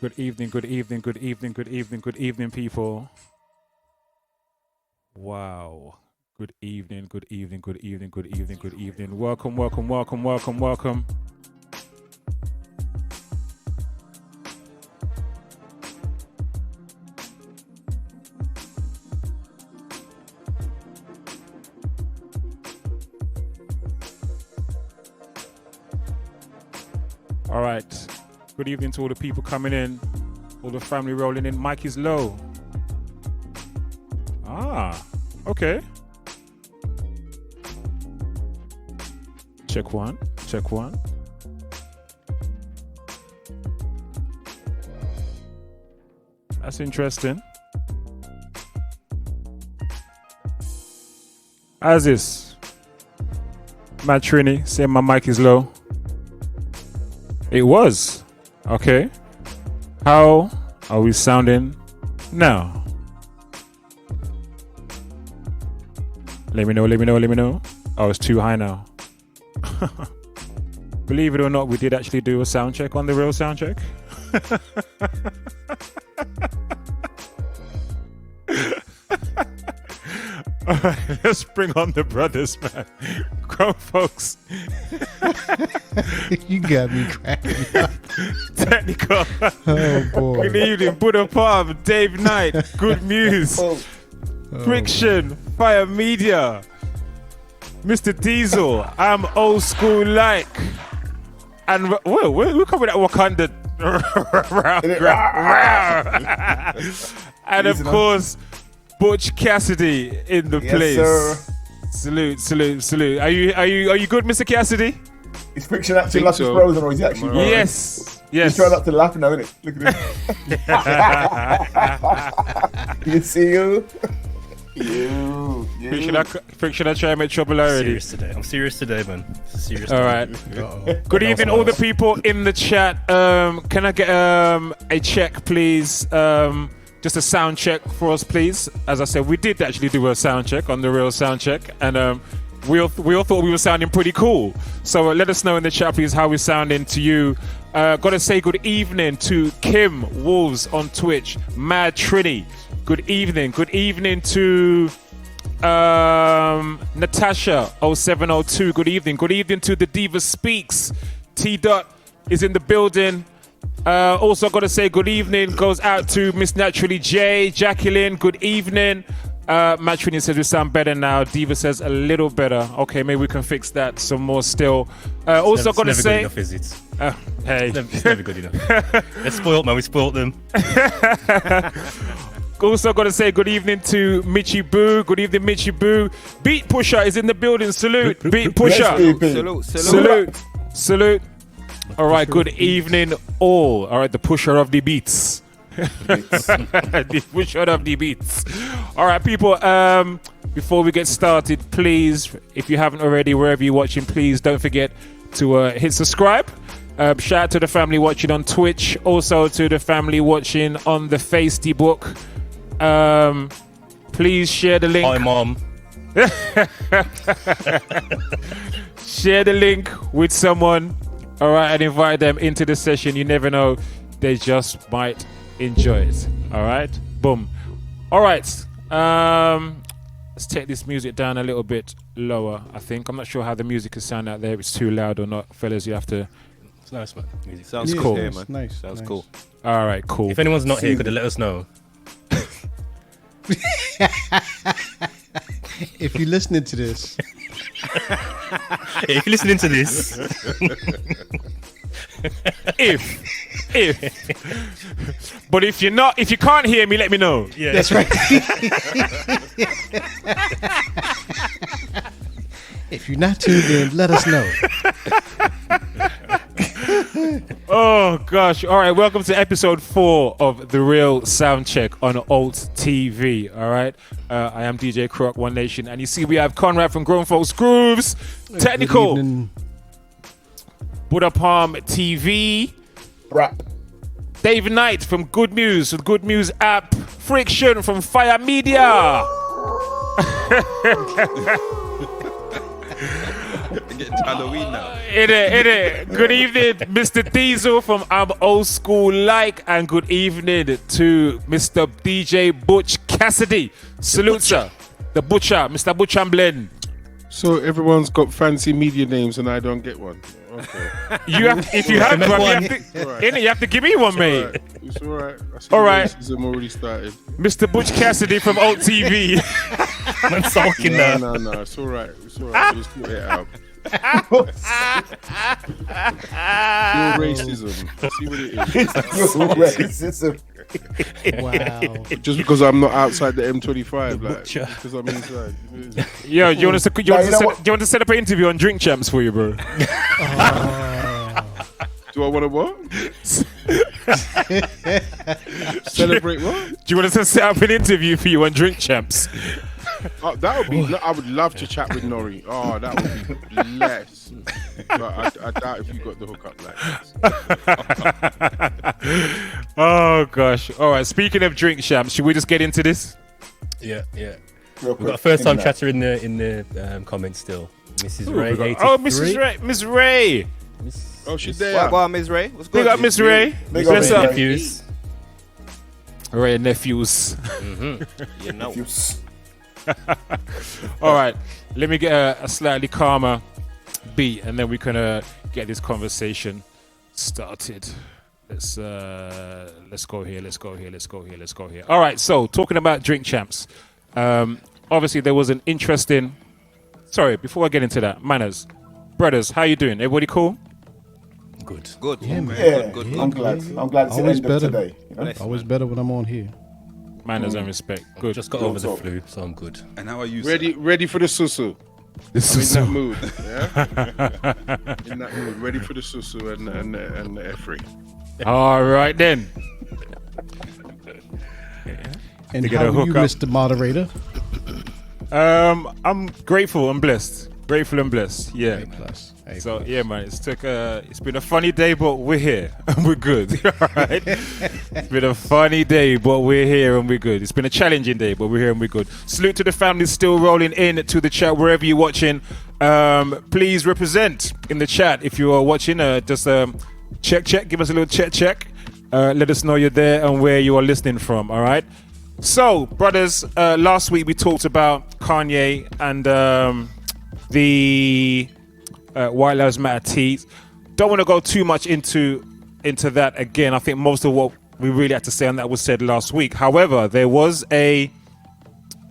Good evening, people. Wow. Good evening. Welcome. All right. Good evening to all the people coming in, all the family rolling in. Mike is low. Okay. Check one. That's interesting. How's this? Matt Trini saying my mic is low. It was. Okay. How are we sounding now? Let me know. Oh, it's too high now. Believe it or not, we did actually do a sound check on the Real Soundcheck. All right, let's bring on the brothers, man. Come, folks. You got me cracking up. Technical. Oh, boy. Good evening, Buddha Palm, Dave Knight, Good Muse, Friction, Fire Media, Mr. Diesel, I'm old school like, and we're coming at Wakanda. And of course, Butch Cassidy in the place. Sir. Salute. Are you good, Mr. Cassidy? Is Friction actually like his frozen, or is he actually? Yes. He's trying not to laugh now, isn't it? Look at him. You see you. Friction, I try and make trouble already. I'm serious today, man. All right. Good evening, all the people in the chat. Can I get a check, please? Just a sound check for us, please. As I said, we did actually do a sound check on the Real Soundcheck, and we all thought we were sounding pretty cool. So let us know in the chat, please, how we're sounding to you. Got to say good evening to Kim Wolves on Twitch, Mad Trini. Good evening. Good evening to Natasha 0702. Good evening. Good evening to the Diva Speaks. T Dot is in the building. Also got to say good evening goes out to Miss Naturally J, Jacqueline. Good evening. Matrini says we sound better now. Diva says a little better. Okay, maybe we can fix that some more still. Also got to say, good enough, is it? Hey, it's never good enough. It's spoiled, man. We spoiled them. Also got to say good evening to Michi Boo. Good evening, Michi Boo. Beat Pusher is in the building. Salute, Beat Pusher. Salute. All right, good evening all. All right, the pusher of the beats. The pusher of the beats. All right, people, before we get started, please, if you haven't already, wherever you're watching, please don't forget to hit subscribe. Shout out to the family watching on Twitch. Also to the family watching on the Facebook. Please share the link. Hi, Mom. Share the link with someone. All right, and invite them into the session. You never know, they just might enjoy it. All right, boom. All right, let's take this music down a little bit lower. I think I'm not sure how the music can sound out there. If it's too loud or not, fellas. You have to. It's nice, man. Music sounds cool. Here, man. Nice. Sounds cool. All right, cool. If anyone's not here, could they let us know? If you're listening to this. If you're listening to this. But if you're not, if you can't hear me, let me know. Yeah. That's right. If you're not tuned in, let us know. Oh gosh. All right, welcome to episode 4 of the Real Soundcheck on Alt TV. All right, I am DJ Croc, One Nation, and you see we have Conrad from Grown Folks Grooves, Technical, Buddha Palm TV, Rap. Dave Knight from Good Muse, with Good Muse app, Friction from Fire Media. It's Halloween now. It. Good evening, Mr. Diesel from I'm Old School Like, and good evening to Mr. DJ Butch Cassidy. Salute, sir. The Butcher, Mr. Butcher and Blend. So everyone's got fancy media names and I don't get one. Okay. You have, if you have one, you have to give me one, mate. It's all right. All right. Racism already started. Mr. Butch Cassidy from Alt TV. Man sulking No, now. no. It's all right. It's all right. We'll sort it out. Pure racism. See what it is. Racism. Wow. Just because I'm not outside the M25, like butcher. because I'm inside. Yo, do you want to set up an interview on Drink Champs for you, bro? Do I want to what? Celebrate what? Do you want us to set up an interview for you on Drink Champs? That would be. I would love to chat with Nori. Oh, that would be blessed. But I doubt if you got the hookup like this. Oh gosh! All right. Speaking of Drink Champs, should we just get into this? Yeah. Real We've quick, got a first time in chatter in the comments still. Mrs. Ray, 83. Oh, Mrs. Ray, Miss Ray. Oh, she's there. What about Ms. Ray? What's good? Big up, Miss Ray. Big up, What's Miss up? Ray. Nephews. Ray nephews. You know. All right. Let me get a slightly calmer beat, and then we can get this conversation started. Let's go here. All right. So talking about Drink Champs, obviously there was an interesting. Sorry, before I get into that, manners, brothers, how you doing? Everybody cool? Good. Good. Yeah, man. Yeah, Good. I'm glad. I'm glad it's the Always end of better. today. You know? Bless, Always man. better when I'm on here. Manners and respect. Good. Just got over the flu, so I'm good. And how are you, Ready for the susu. This In is that mood, yeah. In that mood, ready for the susu and the F3. all right then. And get how a are you, hookup. Mr. Moderator? I'm grateful and blessed. Yeah. A plus. So yeah, man, it's been a funny day, but we're here and we're good. All right. It's been a funny day, but we're here and we're good. It's been a challenging day, but we're here and we're good. Salute to the family still rolling in to the chat wherever you're watching. Please represent in the chat if you are watching. Just check. Give us a little check. Let us know you're there and where you are listening from. All right. So, brothers, last week we talked about Kanye and the White Lives Matter teas. Don't want to go too much into that again. I think most of what we really had to say on that was said last week. However,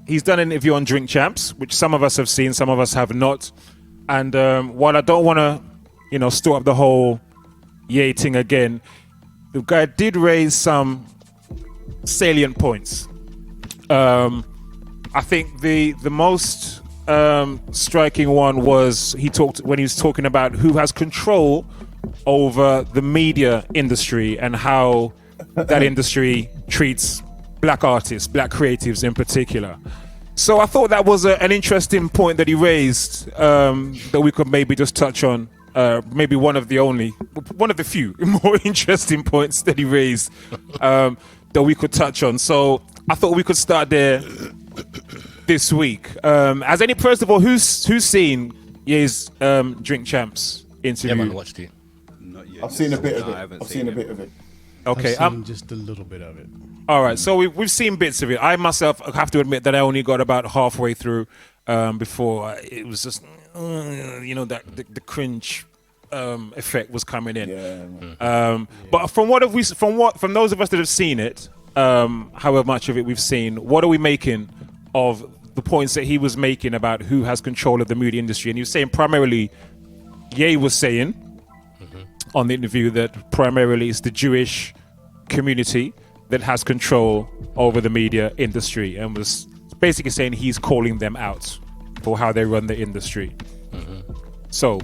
he's done an interview on Drink Champs, which some of us have seen, some of us have not. And while I don't want to, store up the whole Ye thing again, the guy did raise some salient points. I think the most striking one was when he was talking about who has control over the media industry and how that industry treats black artists, black creatives in particular. So I thought that was an interesting point that he raised that we could maybe just touch on. Maybe one of the few more interesting points that he raised that we could touch on. So I thought we could start there this week. First of all, who's seen Ye's Drink Champs interview? Yeah, man, watched it. Not yet. I've seen a bit No, of I it. haven't I've seen a it. bit of it. Okay, I've seen just a little bit of it. all right. So we've seen bits of it. I myself have to admit that I only got about halfway through before it was just that the cringe effect was coming in. Yeah. But from those of us that have seen it, however much of it we've seen, what are we making of the points that he was making about who has control of the media industry? And he was saying primarily, Ye was saying on the interview that primarily it's the Jewish community that has control over the media industry, and was basically saying he's calling them out for how they run the industry. So,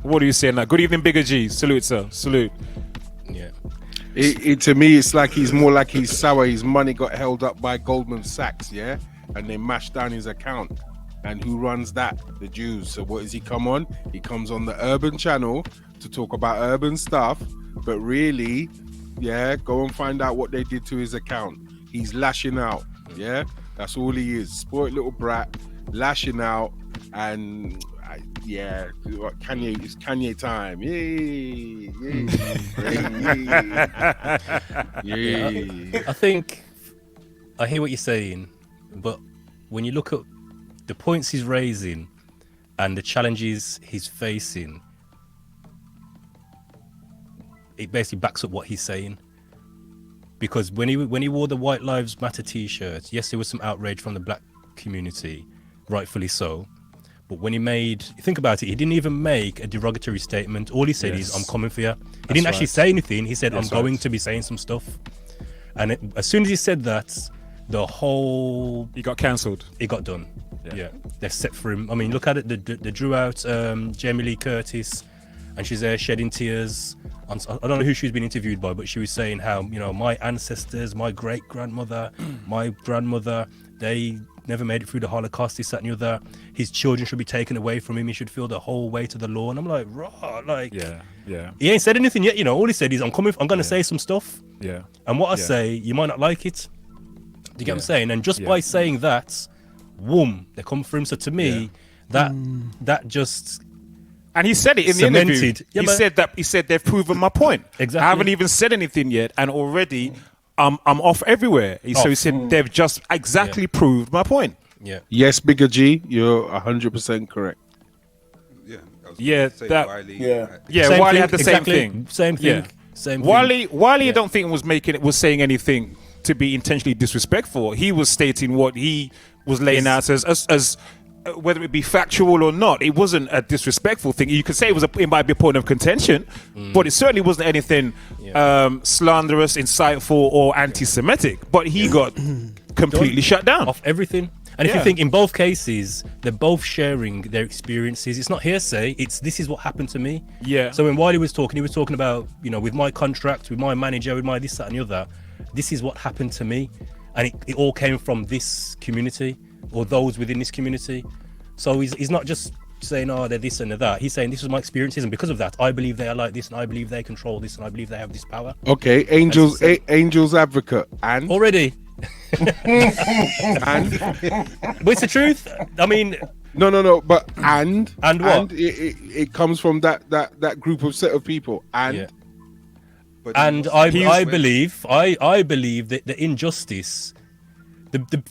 what are you saying? Good evening, Bigger G. Salute, sir. Salute. Yeah. To me, it's like he's more like he's sour. His money got held up by Goldman Sachs, yeah, and they mashed down his account. And who runs that? The Jews. So what does he come on? He comes on the Urban Channel to talk about urban stuff, but really, yeah, go and find out what they did to his account. He's lashing out, yeah, that's all he is. Spoiled little brat, lashing out, and Yeah, Kanye, it's Kanye time. Yay! I think I hear what you're saying, but when you look at the points he's raising and the challenges he's facing, it basically backs up what he's saying. Because when he wore the White Lives Matter t-shirt, yes, there was some outrage from the black community, rightfully so. But when think about it, he didn't even make a derogatory statement. All he said is, I'm coming for you. He didn't actually say anything. He said, I'm going to be saying some stuff. And as soon as he said that, he got cancelled. It got done. Yeah. They've set for him. I mean, look at it. They drew out Jamie Lee Curtis, and she's there shedding tears. I don't know who she's been interviewed by, but she was saying how, my ancestors, my great-grandmother, my grandmother, they never made it through the Holocaust, this, that, and the other. His children should be taken away from him. He should feel the whole weight of the law. And I'm like, raw, like, yeah. He ain't said anything yet. All he said is, I'm going to say some stuff. Yeah. And what I say, you might not like it. Do you get what I'm saying? And just by saying that, whoom, they come for him. So to me, that just. And he said it in cemented. The interview. He said they've proven my point. Exactly. I haven't even said anything yet, and already I'm off everywhere. So he said they've just exactly proved my point. Yeah. Yes, Bigger G, you're 100% correct. Wiley had the same thing. Same thing. Yeah. Same Wiley, thing. I don't think was saying anything to be intentionally disrespectful. He was stating what he was laying out as whether it be factual or not. It wasn't a disrespectful thing. You could say it might be a point of contention, but it certainly wasn't anything slanderous, insightful, or anti-Semitic. But he got completely shut down off everything. And if you think in both cases, they're both sharing their experiences. It's not hearsay. This is what happened to me. Yeah. So when Wiley was talking, he was talking about, with my contract, with my manager, with my this, that, and the other. This is what happened to me, and it all came from this community or those within this community. So he's not just saying, they're this and they're that. He's saying this was my experiences, and because of that, I believe they are like this, and I believe they control this, and I believe they have this power. Okay, Angel's advocate, and already. And but it's the truth. I mean, no, but and what? And it comes from that group of set of people, and. Yeah. And I believe that the injustice,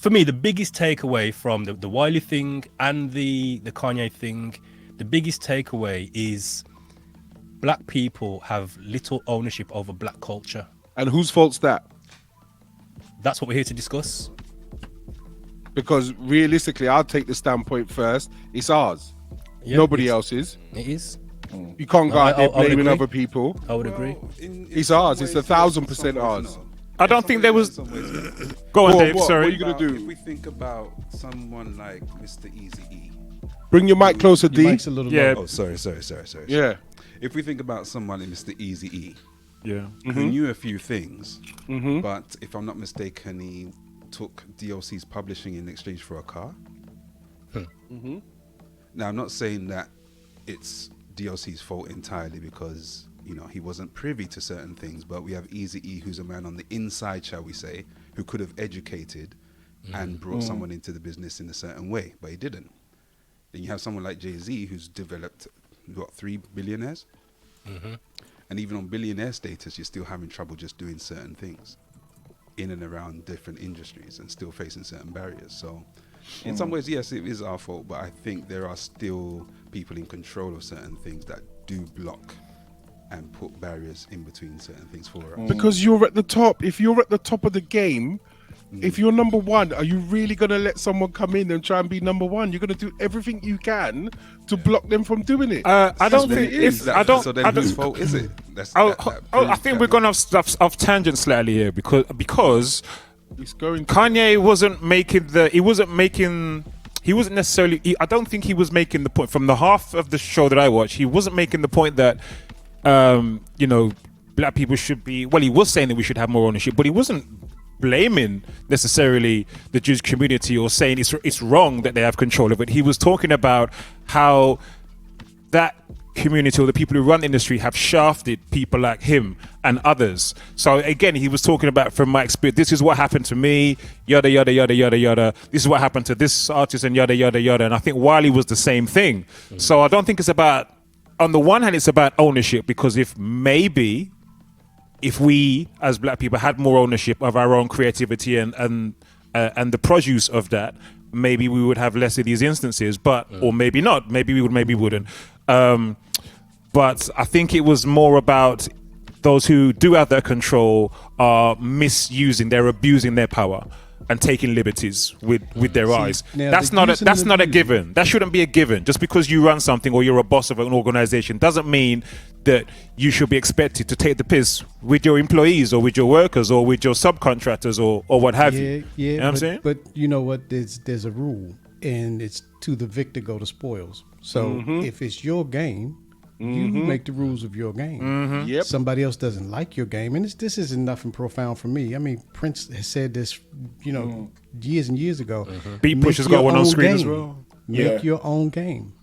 for me, the biggest takeaway from the Wiley thing and the Kanye thing, the biggest takeaway is black people have little ownership over black culture. And whose fault's that? That's what we're here to discuss. Because realistically, I'll take the standpoint first. It's ours. Yeah, Nobody else's. It is. You can't go out there blaming other people. I would agree. It's ours. It's 1,000% ours. I don't think there was. Go on, Dave. Sorry. What are you gonna do? If we think about someone like Mr. Eazy-E. Bring your mic closer, D. Mic's a little low. Oh, sorry. Yeah. If we think about someone like Mr. Eazy-E, Mm-hmm. who knew a few things, but if I'm not mistaken, he took DOC's publishing in exchange for a car. Now, I'm not saying that it's DOC's fault entirely, because he wasn't privy to certain things, but we have Eazy-E, who's a man on the inside, shall we say, who could have educated and brought someone into the business in a certain way, but he didn't. Then you have someone like Jay-Z, who's developed 3 billionaires, and even on billionaire status, you're still having trouble just doing certain things in and around different industries and still facing certain barriers. So in some ways, yes, it is our fault, but I think there are still people in control of certain things that do block and put barriers in between certain things for us. Because you're at the top. If you're at the top of the game, if you're number one, are you really going to let someone come in and try and be number one? You're going to do everything you can to block them from doing it. I don't think So then whose fault is it? I think we're going off tangent slightly here because It's going to Kanye wasn't necessarily. I don't think he was making the point from the half of the show that I watched. He wasn't making the point that black people should be. Well, he was saying that we should have more ownership, but he wasn't blaming necessarily the Jewish community or saying it's wrong that they have control of it. He was talking about how that community or the people who run the industry have shafted people like him and others. So again, he was talking about, from my experience, this is what happened to me, yada yada yada yada yada. This is what happened to this artist, and yada yada yada. And I think Wiley was the same thing. So I don't think it's about, on the one hand, it's about ownership, because if we as black people had more ownership of our own creativity and the produce of that, maybe we would have less of these instances, but or maybe not. Maybe we would, maybe wouldn't. But I think it was more about those who do have that control are misusing, they're abusing their power and taking liberties with their eyes. That's not a given. That shouldn't be a given. Just because you run something or you're a boss of an organization doesn't mean that you should be expected to take the piss with your employees or with your workers or with your subcontractors or what have you. Yeah, you know what I'm saying? But you know what? There's a rule, and it's to the victor go the spoils. So if it's your game, you make the rules of your game. Yep. Somebody else doesn't like your game, and this isn't nothing profound for me. I mean, Prince has said this, years and years ago. Beat Push has got one on screen as well. Make your own game.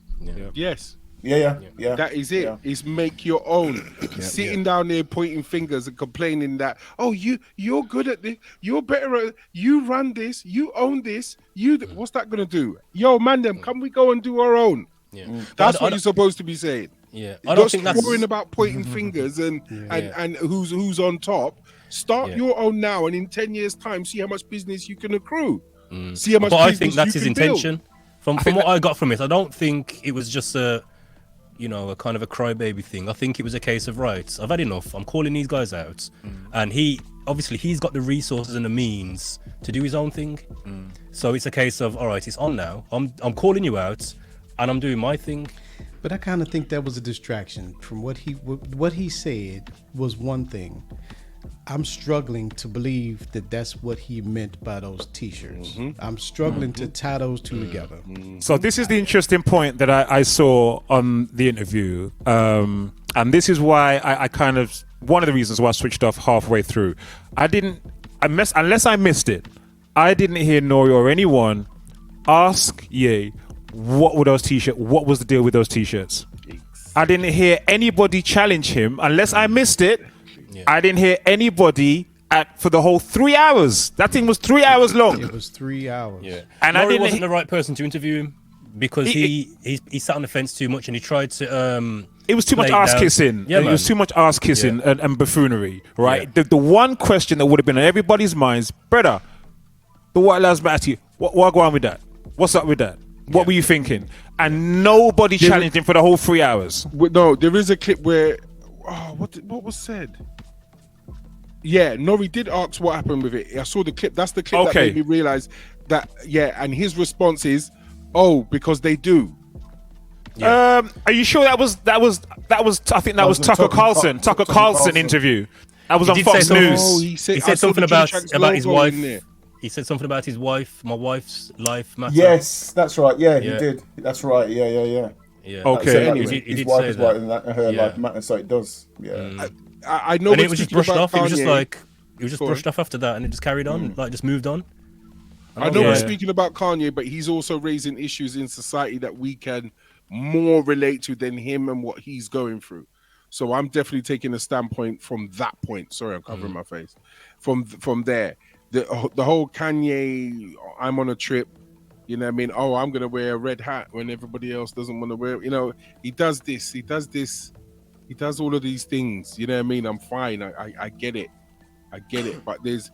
Yes. Yeah. That is it. Yeah. It's make your own. Sitting down there pointing fingers and complaining that, oh, you're good at this, you're better at, you run this, you own this, what's that gonna do? Yo, man, can we go and do our own? That's what you're supposed to be saying. I don't think that's worrying about pointing fingers and who's on top. Start your own now, and in 10 years' time, see how much business you can accrue. See how much. But business I think that's his intention. From what I got from it, I don't think it was just a kind of a crybaby thing. I think it was a case of, right, I've had enough. I'm calling these guys out, and he's got the resources and the means to do his own thing. So it's a case of, all right, it's on now. I'm calling you out, and I'm doing my thing. But I kind of think that was a distraction from what he said was one thing. I'm struggling to believe that that's what he meant by those T-shirts. I'm struggling to tie those two together. So this is the interesting point that I saw on the interview, and this is why I kind of, one of the reasons why I switched off halfway through. Unless I missed it, I didn't hear Nori or anyone ask Ye what were those T-shirts, what was the deal with those T-shirts. I didn't hear anybody challenge him, unless I missed it. I didn't hear anybody for the whole 3 hours. That thing was 3 hours long. It was 3 hours. And Nori wasn't the right person to interview him because he sat on the fence too much, and he tried to. It was too much ass kissing. Yeah, it was too much ass kissing and buffoonery, right? Yeah. The one question that would have been on everybody's minds, brother, the White Lives Matter, what go on with that? What's up with that? What were you thinking? And nobody challenged him for the whole 3 hours. No, there is a clip where, what was said? Yeah, Nori did ask what happened with it. I saw the clip. That's the clip that made me realize that. And his response is, because they do. Are you sure that was? I think that was Tucker Carlson. Tucker Carlson interview. That was on Fox News. He said something about his wife. He said something about his wife. My wife's life matters. Yes, that's right. Yeah, he did. That's right. Yeah. Okay. So Anyway, his wife is right, and her life matters, so it does. Yeah. I know. And it was just brushed off. It was just Sorry. brushed off after that, and it just carried on, just moved on. I know we're speaking about Kanye, but he's also raising issues in society that we can more relate to than him and what he's going through. So I'm definitely taking a standpoint from that point. Sorry, I'm covering my face. From there, the whole Kanye, I'm on a trip. You know what I mean? Oh, I'm gonna wear a red hat when everybody else doesn't want to wear. He does this. He does all of these things. You know what I mean? I'm fine. I get it. But there's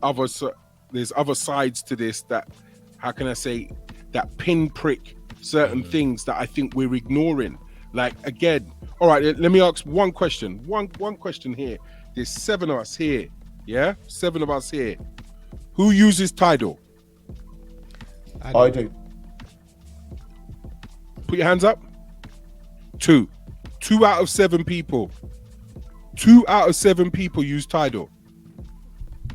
other sides to this that, how can I say, that pinprick certain things that I think we're ignoring. Like, again, all right, let me ask one question. One question here. There's 7 of us here. Yeah? 7 of us here. Who uses Tidal? I do. Put your hands up. 2 out of 7 people. 2 out of 7 people use Tidal.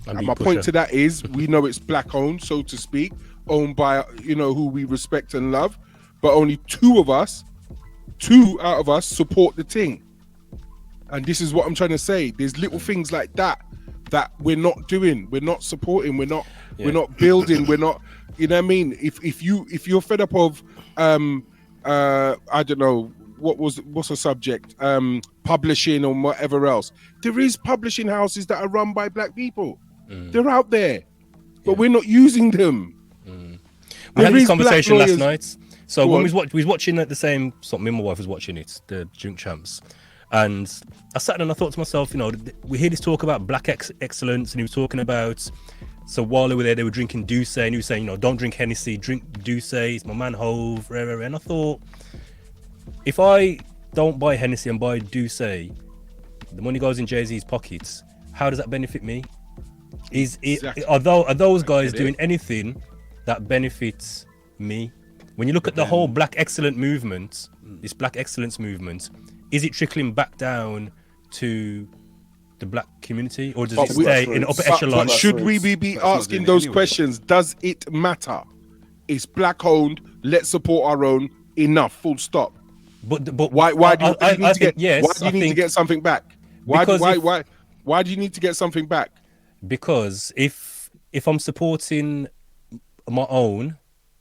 And my point to that is, we know it's black owned, so to speak, owned by, who we respect and love, but only 2 out of us support the thing. And this is what I'm trying to say. There's little things like that we're not doing. We're not supporting. We're not building. We're not, you know what I mean? If you're fed up of, I don't know, what's the subject? Publishing or whatever else. There is publishing houses that are run by black people. They're out there, but we're not using them. We had this conversation last night. So Go when on. we was watching at the same, so me and my wife was watching it, the Drink Champs, and I sat and I thought to myself, you know, we hear this talk about black excellence, and he was talking about, so while they were there, they were drinking Douce, and he was saying, you know, don't drink Hennessy, drink Douce, it's my man Hove, and I thought, if I don't buy Hennessy and buy Douce, the money goes in Jay-Z's pockets, how does that benefit me? Are those guys doing anything that benefits me? When you look at the whole black excellence movement, this black excellence movement, is it trickling back down to the black community, or does it stay in upper echelon? But should we be asking those questions? Does it matter? It's black owned. Let's support our own. Enough. Full stop. But Why do you need to get something back? Why do you need to get something back? Because if I'm supporting my own,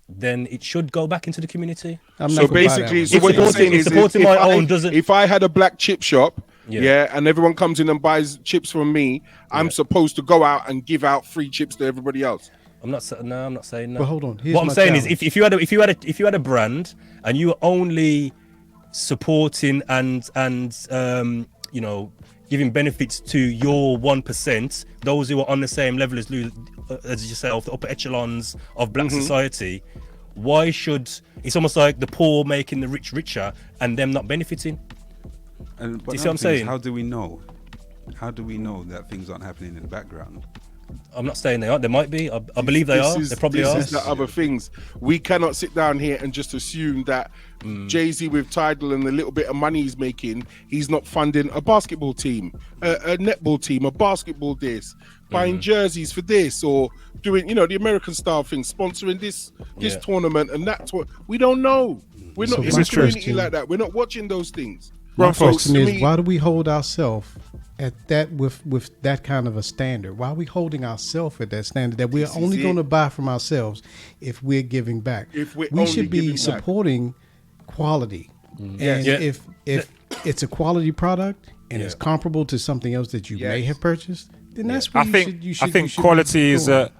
then it should go back into the community. So basically, so what you're saying is, supporting my own doesn't. If I had a black chip shop, and everyone comes in and buys chips from me, I'm supposed to go out and give out free chips to everybody else. I'm not saying that. But hold on. What I'm saying is, if you had a brand and you were only supporting and you know, giving benefits to your 1%, those who are on the same level as yourself, the upper echelons of black society, why should, it's almost like the poor making the rich richer and them not benefiting? And Do you see what I'm saying? How do we know? How do we know that things aren't happening in the background? I'm not saying they aren't. They might be. I believe they are. They probably are. This is the other things. We cannot sit down here and just assume that Jay-Z with Tidal and the little bit of money he's making, he's not funding a basketball team, a netball team, a basketball this, buying jerseys for this, or doing, you know, the American style thing, sponsoring this tournament and that. We don't know. We're not in a community like that. We're not watching those things. My question is, why do we hold ourselves at that with that kind of a standard? Why are we holding ourselves at that standard that we're only going to buy from ourselves if we're giving back? We should be supporting quality. And if it's a quality product and it's comparable to something else that you may have purchased, then that's what you should. I think quality is that's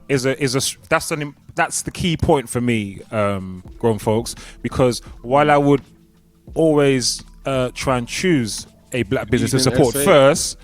the key point for me, grown folks, because while I would always try and choose a black business to support first,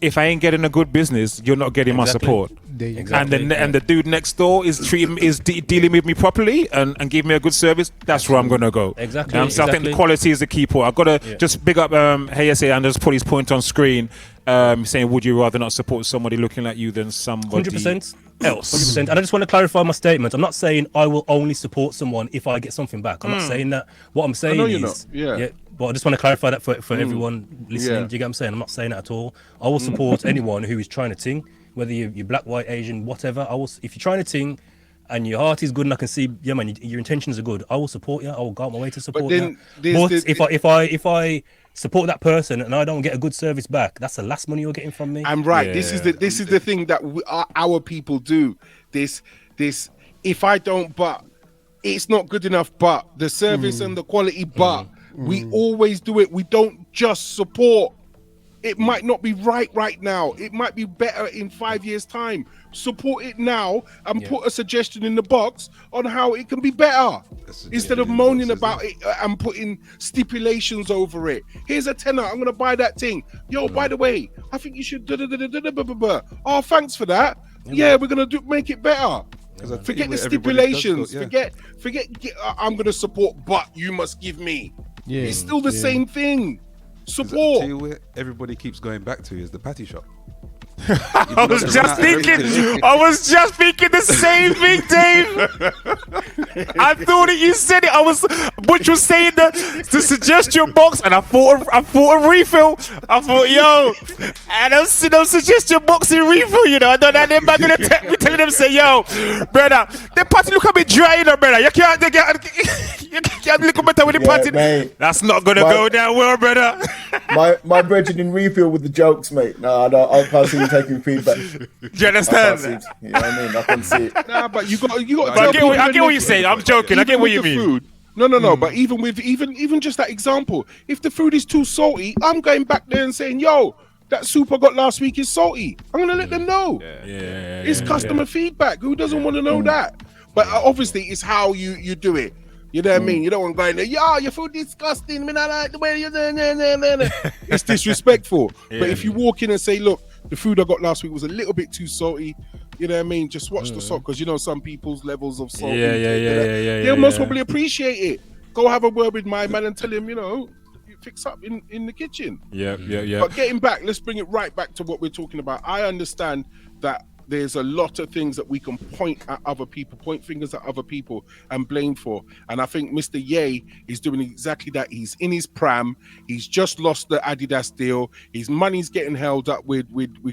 if I ain't getting a good business, you're not getting my support. And the dude next door is dealing with me properly and giving me a good service. That's where I'm gonna go. Exactly. So I think the quality is the key point. I've got to just big up HSA and just put his point on screen, saying, would you rather not support somebody looking like you than somebody 100%. else? 100%. And I just want to clarify my statement. I'm not saying I will only support someone if I get something back. I'm not saying that. What I'm saying is, but I just want to clarify that for everyone listening. Do you get what I'm saying? I'm not saying that at all. I will support anyone who is trying to ting, whether you're black, white, Asian, whatever. If you're trying to ting and your heart is good and I can see, yeah, man, your intentions are good, I will support you. I will go out my way to support you. But if I support that person and I don't get a good service back, that's the last money you're getting from me. I'm right. This is the thing that our people do. This if I don't, but it's not good enough, but the service and the quality, but we always do it. We don't just support. It might not be right now. It might be better in 5 years' time. Support it now and put a suggestion in the box on how it can be better. Instead of moaning about it and putting stipulations over it. Here's a tenner. I'm going to buy that thing. Yo, by the way, I think you should. Oh, thanks for that. Yeah, we're going to make it better. Forget the stipulations. Forget. I'm going to support, but you must give me. Yeah, it's still the same thing. Support. Tell you where everybody keeps going back to is the patty shop. I was just thinking the same thing, Dave. I thought that you said it. Butch was saying the suggestion box, and I thought a refill. I thought, yo, and I'm seeing them suggestion box in refill, you know. I don't know, they're back gonna telling them, say, yo, brother, the party look a bit dry, you know, brother. You can't look better with the party. Mate, that's not gonna go down well, brother. my brethren in refill with the jokes, mate. No, I can't see you taking feedback. Do you understand? You know what I mean? I can see it. Nah, but you got. I get what you're saying. I'm joking. I get what you mean. No. But even just that example, if the food is too salty, I'm going back there and saying, "Yo, that soup I got last week is salty." I'm gonna let them know. It's customer feedback. Who doesn't want to know that? But obviously, it's how you do it. You know what I mean? You don't want to go in there, "Yo, your food disgusting. Me not like the way you do." It's disrespectful. But if you walk in and say, "Look, the food I got last week was a little bit too salty," you know what I mean? Just watch the salt, because you know some people's levels of salt. They'll most probably appreciate it. Go have a word with my man and tell him, you know, fix up in the kitchen. Yeah. But getting back, let's bring it right back to what we're talking about. I understand that there's a lot of things that we can point fingers at other people and blame for. And I think Mr. Ye is doing exactly that. He's in his pram. He's just lost the Adidas deal. His money's getting held up with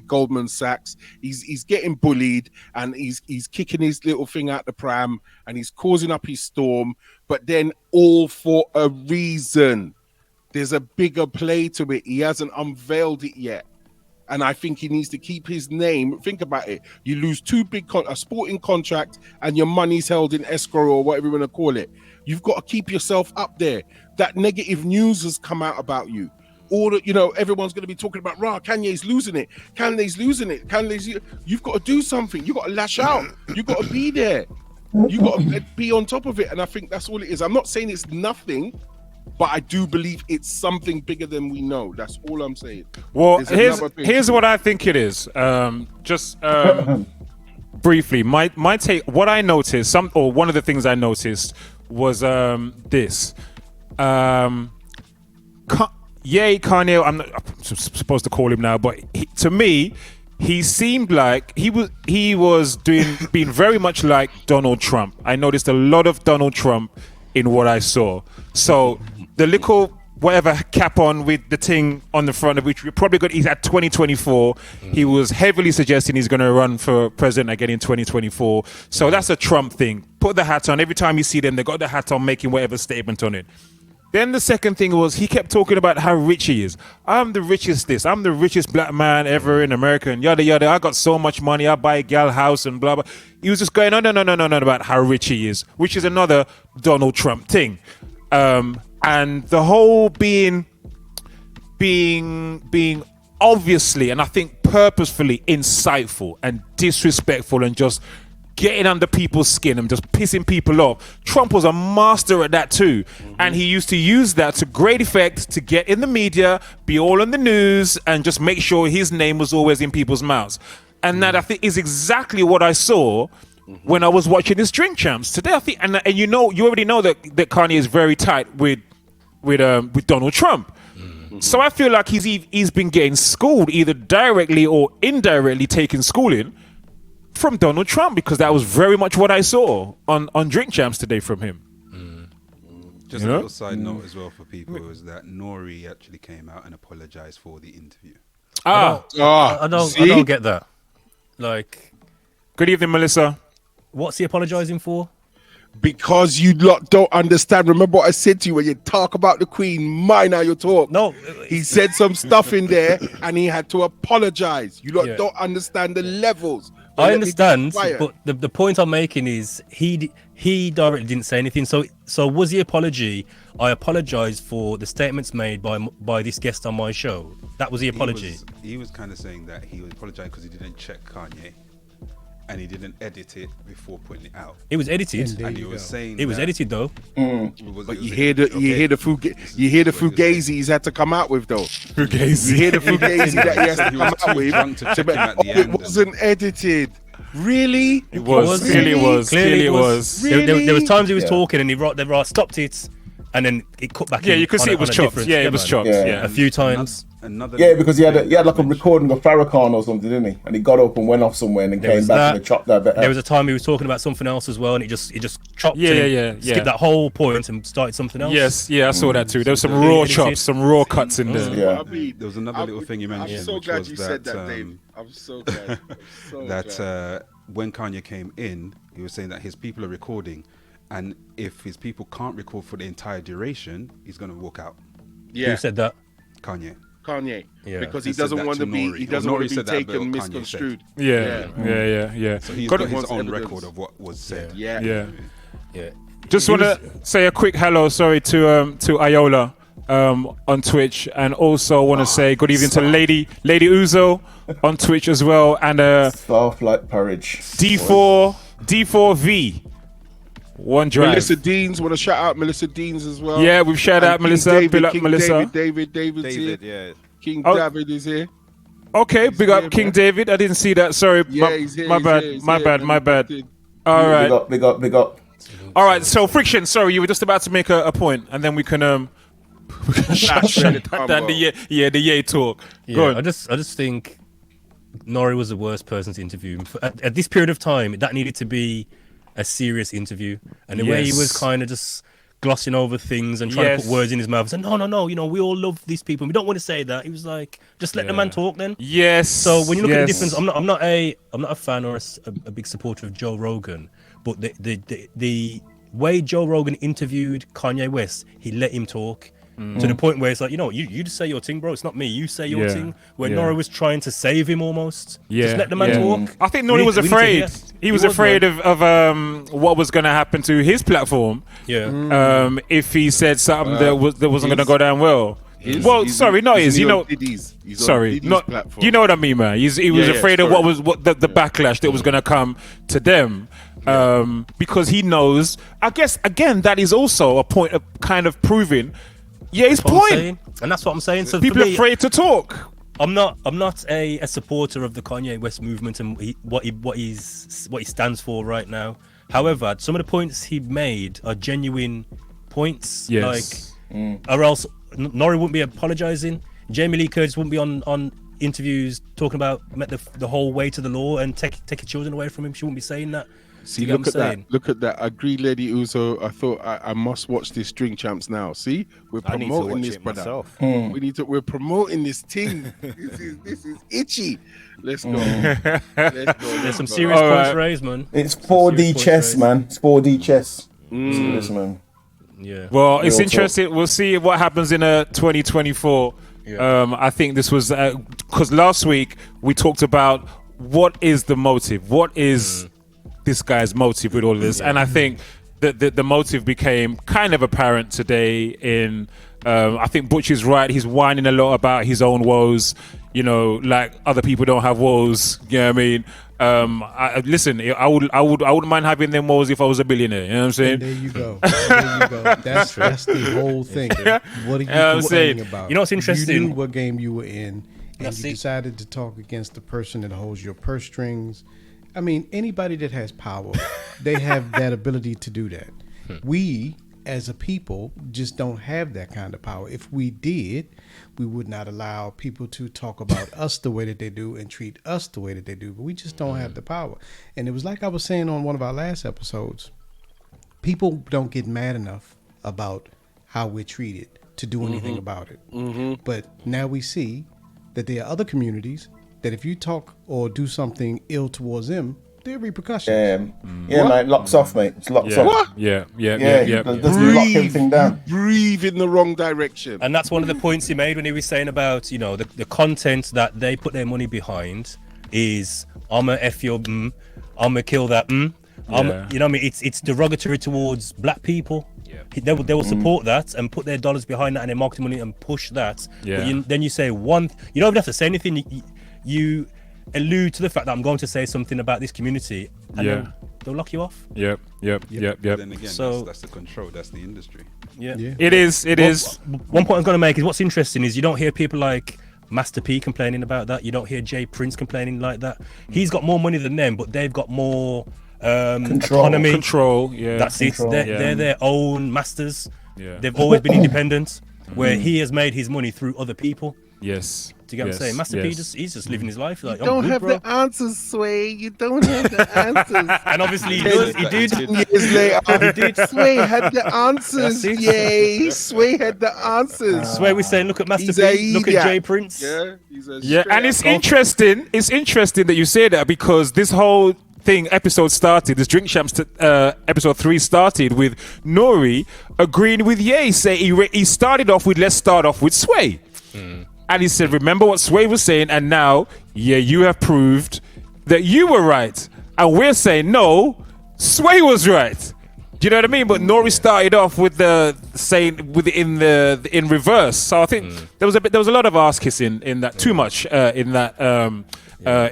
Goldman Sachs. He's getting bullied, and he's kicking his little thing out the pram, and he's causing up his storm. But then all for a reason. There's a bigger play to it. He hasn't unveiled it yet. And I think he needs to keep his name. Think about it. You lose two big a sporting contract, and your money's held in escrow or whatever you want to call it. You've got to keep yourself up there. That negative news has come out about you. All the, everyone's going to be talking about, Kanye's losing it. You've got to do something. You've got to lash out. You've got to be there. You've got to be on top of it. And I think that's all it is. I'm not saying it's nothing, but I do believe it's something bigger than we know. That's all I'm saying. Well, here's what I think it is. Briefly, my take. What I noticed, one of the things I noticed was this. Kanye. I'm not supposed to call him now, but to me, he seemed like he was being very much like Donald Trump. I noticed a lot of Donald Trump in what I saw. So the little whatever cap on with the thing on the front of which we probably got, he's at 2024. He was heavily suggesting he's going to run for president again in 2024. So that's a Trump thing. Put the hat on. Every time you see them, they got the hat on, making whatever statement on it. Then the second thing was he kept talking about how rich he is. I'm the richest I'm the richest black man ever in America, and yada yada. I got so much money, I buy a gal house and blah blah. He was just going on about how rich he is, which is another Donald Trump thing. And the whole being obviously, and I think purposefully insightful and disrespectful and just getting under people's skin and just pissing people off. Trump was a master at that too. And he used to use that to great effect to get in the media, be all in the news, and just make sure his name was always in people's mouths. And that, I think, is exactly what I saw when I was watching this Drink Champs today. I think, and you already know that Kanye is very tight with Donald Trump. So I feel like he's been getting schooled, either directly or indirectly taking schooling from Donald Trump, because that was very much what I saw on Drink Champs today from him. Just a little side note as well for people is that Nori actually came out and apologized for the interview. I don't get that. Like, good evening, Melissa. What's he apologizing for? Because you lot don't understand. Remember what I said to you when you talk about the Queen? Mind how you talk. No, he said some stuff in there and he had to apologize. You lot don't understand the levels. I understand, but the point I'm making is he directly didn't say anything. So was the apology? I apologize for the statements made by this guest on my show. That was the apology. He was kind of saying that he was apologizing because he didn't check Kanye, and he didn't edit it before putting it out. It was edited, and he was saying it was edited though. But you hear the fugazi he's had to come out with though. Fugazi. You hear the fugazi that he has to come out with. It wasn't edited. Really? It was. Clearly it was. There was times he was talking and they stopped it, and then it cut back. Yeah, you could see it was chopped. Yeah, it was chopped. Yeah, a few times. Because he had like a recording of Farrakhan or something, didn't he? And he got up and went off somewhere and then came back and chopped that bit. There was a time he was talking about something else as well, and it just chopped. Skipped that whole point and started something else. Yes, I saw that too. There was some raw chops, some raw cuts in there. Yeah. There was another little thing you mentioned. I'm so glad you said that, Dave. I'm so glad. When Kanye came in, he was saying that his people are recording, and if his people can't record for the entire duration, he's going to walk out. Yeah. Who said that? Kanye. Yeah. Because he doesn't want to be taken misconstrued. Yeah. So he's got his own record of what was said. Yeah. Just want to say a quick hello, sorry, to Iola on Twitch, and also want to say good evening to Lady Uzo on Twitch as well, and Soft like porridge. D4V. One drive. Melissa Deans, want to shout out Melissa Deans as well. Yeah, we've shout out Melissa. Bill up Melissa. David's here. Yeah. King David is here. Okay, big up here, King man. David. I didn't see that. Sorry, Yeah, he's here. my bad. All right. Big up. All right. So Friction. Sorry, you were just about to make a point, and then we can shut it down. The yay talk. Go Yeah, on. I just think Nori was the worst person to interview. At this period of time, that needed to be a serious interview, and the way he was kind of just glossing over things and trying to put words in his mouth and saying, no, we all love these people. We don't want to say that. He was like, just let the man talk then. Yes. So when you look at the difference, I'm not a fan or a big supporter of Joe Rogan, but the way Joe Rogan interviewed Kanye West, he let him talk. To the point where it's like, you just say your thing, bro. It's not me. You say your thing. Where Nori was trying to save him almost. Just let the man talk. I think Nori was afraid. He was afraid of what was going to happen to his platform. Yeah. If he said something that wasn't going to go down well. Sorry, you know what I mean, man. He was afraid of what the backlash that was going to come to them. Because he knows. I guess again that is also a point of kind of proving. Yeah, his point, and that's what I'm saying. So people are afraid to talk. I'm not a supporter of the Kanye West movement and what he stands for right now. However, some of the points he made are genuine points. Yes. Or else Nori wouldn't be apologizing. Jamie Lee Curtis wouldn't be on interviews talking about the whole way to the law and take your children away from him. She wouldn't be saying that. See, look at that. I agree, Lady Uzo. I thought I must watch this Drink Champs now. See, we're promoting this, brother. We're promoting this thing. This is itchy. Let's go. There's some serious points raised, man. It's 4D chess, man. It's 4D chess. Serious, man. Yeah. Well, it's interesting. We'll see what happens in 2024. I think this was because last week we talked about what is the motive. What is this guy's motive with all of this, and I think that the motive became kind of apparent today in I think Butch is right. He's whining a lot about his own woes, like other people don't have woes. You know what I mean? I wouldn't mind having them woes if I was a billionaire. You know what I'm saying? And there you go. That's the whole thing. What are you complaining about? You know what's interesting? You knew what game you were in, and you decided to talk against the person that holds your purse strings. I mean, anybody that has power, they have that ability to do that. We, as a people, just don't have that kind of power. If we did, we would not allow people to talk about us the way that they do and treat us the way that they do. But we just don't have the power. And it was like I was saying on one of our last episodes, people don't get mad enough about how we're treated to do anything about it. But now we see that there are other communities that if you talk or do something ill towards them, there are repercussions. Mate, locks off, mate. It's locks off. What? Yeah. Doesn't lock everything down. Breathe in the wrong direction. And that's one of the points he made when he was saying about, the content that they put their money behind is, I'm a F your I'm a kill that You know what I mean? It's derogatory towards black people. Yeah. They will support that and put their dollars behind that and their marketing money and push that. Yeah. But then you say you don't even have to say anything. You allude to the fact that I'm going to say something about this community, and then they'll lock you off. Yep. Then again, So that's the control. That's the industry. Yeah. It is. One point I'm going to make is what's interesting is you don't hear people like Master P complaining about that. You don't hear Jay Prince complaining like that. He's got more money than them, but they've got more autonomy. Control. Yeah. That's Control. it. They're their own masters. Yeah. They've always been independent, where he has made his money through other people. Yes. Do you get what I'm saying? Master P he's just living his life. Like, You don't have the answers, Sway. You don't have the answers. And obviously he does. He did. 10 years later, He did. Sway had the answers. That's it. Yay. Sway had the answers. That's why we're saying, look at Master He's a P, look at idiot. Jay Prince. Yeah, he's a Yeah, and it's straight up interesting. It's interesting that you say that because this whole episode started. This Drink Champs episode 3 started with Nori agreeing with Ye. Say he started off with let's start off with Sway. And he said, remember what Sway was saying, and now, you have proved that you were right. And we're saying, no, Sway was right. Do you know what I mean? But Nori started off with the saying with in reverse. So I think there was a lot of ass kissing in that. Too much in that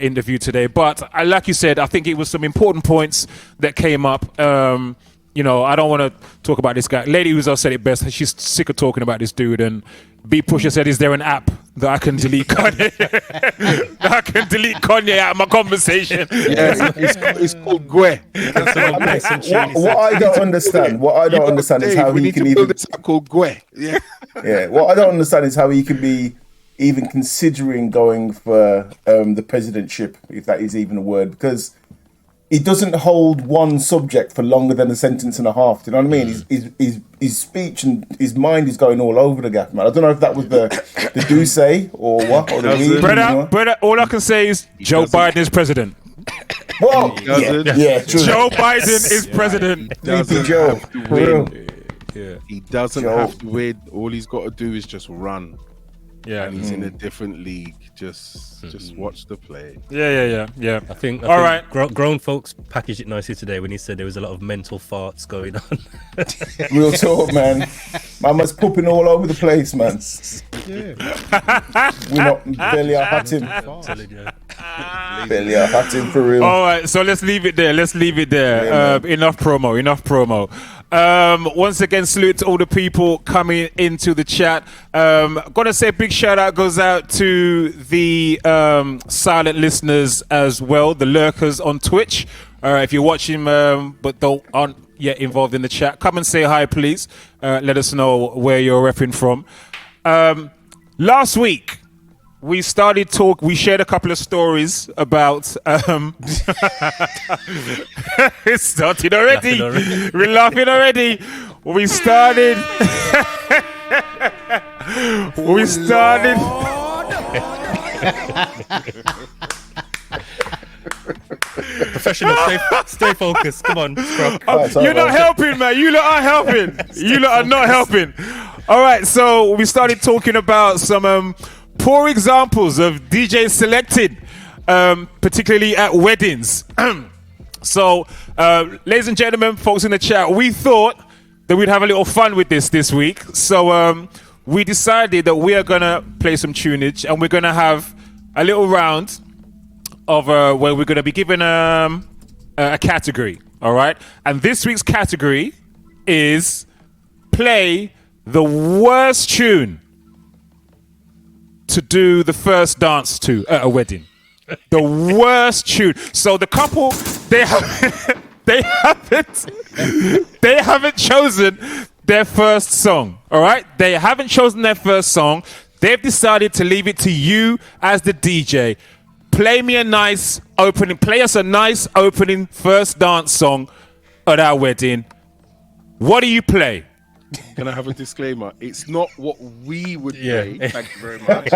interview today. But like you said, I think it was some important points that came up. You know, I don't want to talk about this guy. Lady Uzo said it best. She's sick of talking about this dude. And B Pusher said, "Is there an app that I can delete Kanye? that I can delete Kanye out of my conversation?" Yeah, it's called Gwe. What I don't understand is how he can even. This app called Gwe. Yeah. Yeah. What I don't understand is how he can be even considering going for the presidentship, if that is even a word, because he doesn't hold one subject for longer than a sentence and a half. Do you know what I mean? His speech and his mind is going all over the gap, man. I don't know if that was the do say or what. Or the brother, all I can say is Joe Biden is president. Well, yeah, true. Joe Biden is president. Joe, for real. Yeah. He doesn't have to win. All he's got to do is just run. Yeah, and he's in a different league. Just watch the play. Yeah. I think all right. Grown folks packaged it nicely today when he said there was a lot of mental farts going on. Real talk, man. Man was pooping all over the place, man. Yeah. We're not belly or hatting. Belly or hatting for real. All right, so let's leave it there. Yeah, Enough promo. Once again, salute to all the people coming into the chat. Gotta say a big shout out goes out to the silent listeners as well, the lurkers on Twitch. If you're watching but aren't yet involved in the chat, come and say hi, please. Let us know where you're repping from. Last week, we shared a couple of stories about it started already. We're laughing already. We started Professional, stay focused. Come on, you're not helping, man. You lot are helping. You lot are not helping. All right, so we started talking about some poor examples of DJ selected, particularly at weddings. So, ladies and gentlemen, folks in the chat, we thought that we'd have a little fun with this week. So we decided that we are gonna play some tunage, and we're gonna have a little round of where we're gonna be given a category. All right, and this week's category is play the worst tune to do the first dance to at a wedding. The worst tune. So the couple, they haven't chosen their first song. All right, they haven't chosen their first song. They've decided to leave it to you as the DJ. Play us a nice opening first dance song at our wedding. What do you play? Can I have a disclaimer? It's not what we would play. Thank you very much.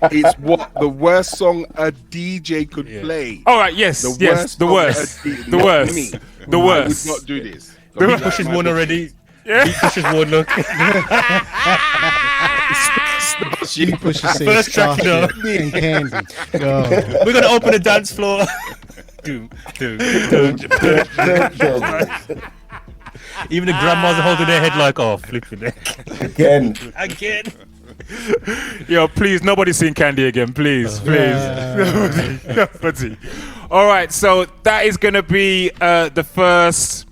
It's what the worst song a DJ could play. All right. Yes. The worst. The worst. The worst. The worst. I would not do this. He pushes one already. He pushes one. Look. He pushes First track, you know. and Candy. Go. We're gonna open the dance floor. Even the grandmas are holding their head like, oh, flipping it. Again. Yo, please, nobody sing Candy again, please. Nobody. All right, so that is gonna be the first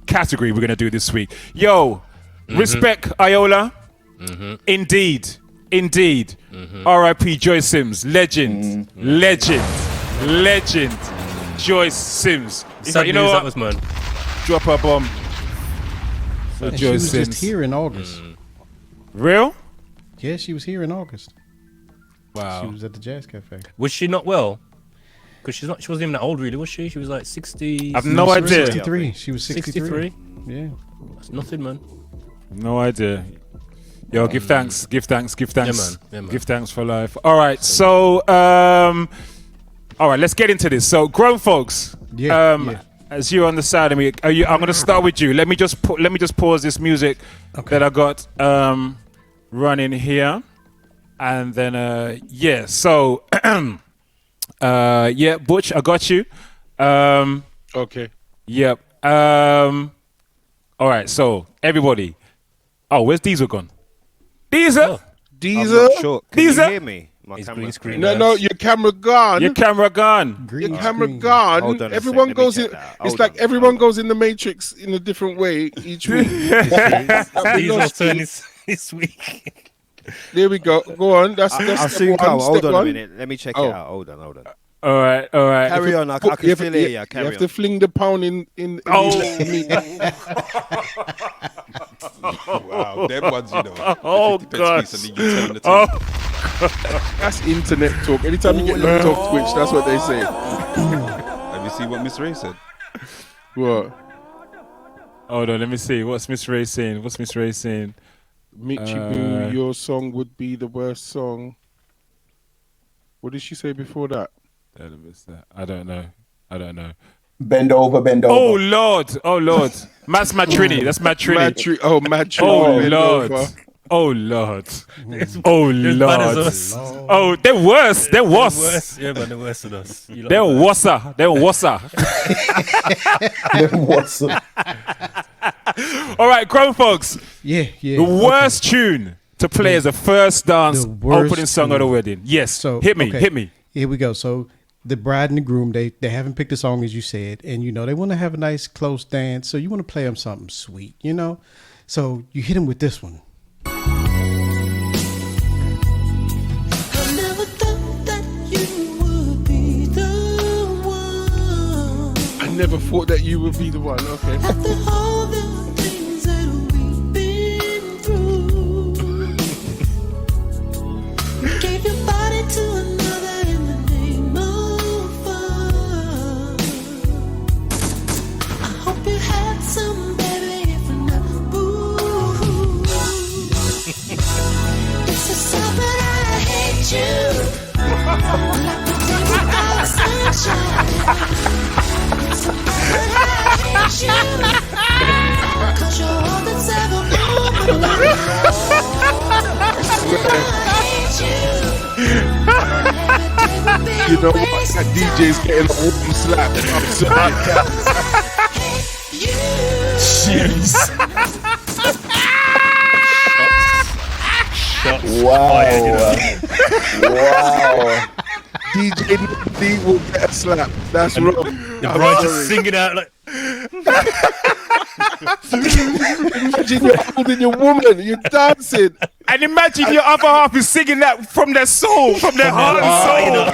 category we're gonna do this week. Yo, respect Iola. Indeed. R.I.P. Joyce Sims, legend. Joyce Sims. Sad you know news what? that was, man. Drop a bomb. For And she Joyce was Sims. just here in August. Real? Yeah, she was here in August. Wow. She was at the Jazz Cafe. Was she not well? Because she wasn't even that old, really, was she? She was like 60. I've no idea. 63. She was 63. Yeah. That's nothing, man. No idea. Yo, give thanks. Yeah, man. Give thanks for life. All right, so all right, let's get into this. So, grown folks, as you're on the side of me, I'm going to start with you. Let me just pause this music that I got running here, and then So, Butch, I got you. Okay. Yep. All right. So everybody. Oh, where's Diesel gone? Diesel. Diesel. Sure. Can Diesel? you hear me? My He's camera green screen. No, your camera gone. Your camera gone. Green Your camera screen. gone. Hold on a Everyone sec, let me goes check in. that. It's Hold like on, everyone hold goes in the Matrix in a different way each week. Diesel's turn this week. There we go. Go on. That's I'll step soon one. come. Hold Step on one. a minute. Let me check Oh. it out. Hold on. All right. Carry on. I can You still hear you. Carry have on. to fling the pound in Oh. Wow, them ones, you know. Oh, 50 pence God. piece and then you turn the Oh. tape. That's internet talk. Anytime you get looked off Twitch, that's what they say. Have you seen what Miss Ray said? What? Hold on. Let me see. What's Miss Ray saying? Mitchy Boo, your song would be the worst song. What did she say before that? I don't know. Bend over. Oh Lord. That's Matrini. That's Matrini. Matri. Oh bend Lord. over. Oh Lord. There's Oh bad as Lord. us. Oh, they're worse. They're worse. Worse. Yeah, man, they're worse than us. You lot They're are bad. worser. They're worser. What's up? All right, grown folks. Yeah. The worst tune to play as a first dance The worst opening song of the tune. wedding. Yes. So hit me. okay, Hit me. Here we go. So the bride and the groom, they haven't picked a song as you said, and they want to have a nice close dance. So you want to play them something sweet, So you hit them with this one. I never thought that you would be the one. I never thought that you would be the one. Okay. After all the things that we've been through, you gave your body to another in the name of fun. I hope you had some, baby, if not, boo. It's a sign that I hate you. Like the day without sunshine. It's a sign that I hate you. 'Cause you're all that's ever moving me. It's a sign that I hate you. Every day You know will be what? a That waste DJ's of getting a whooping slap. I'm sorry. you. Jeez. Wow. DJ D will get a slap. That's wrong. The I'm bride sorry. just singing out like. Imagine you're holding your woman, you're dancing. And imagine your other half is singing that from their soul, from their heart and soul.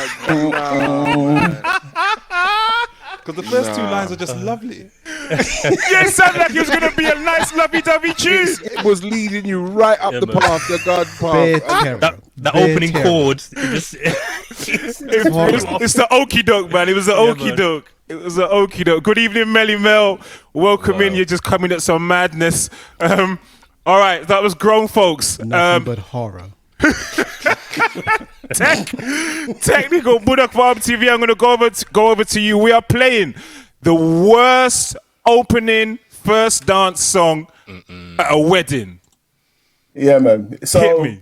Because the first two lines are just lovely. Yeah, it sounded like it was going to be a nice lovey-dovey tune. It was leading you right up Yeah, the man. path, the God Bad path. terror. That Bad opening terror. chord. It just, It's the okie doke, man. It was the okie doke. It was the okie doke. Good evening, Melly Mel. Welcome in. You're just coming at some madness. All right, that was grown folks. Nothing but horror. Technical Budak Farm TV. I'm going to go over to you. We are playing the worst opening first dance song at a wedding. Yeah, man. Hit So me.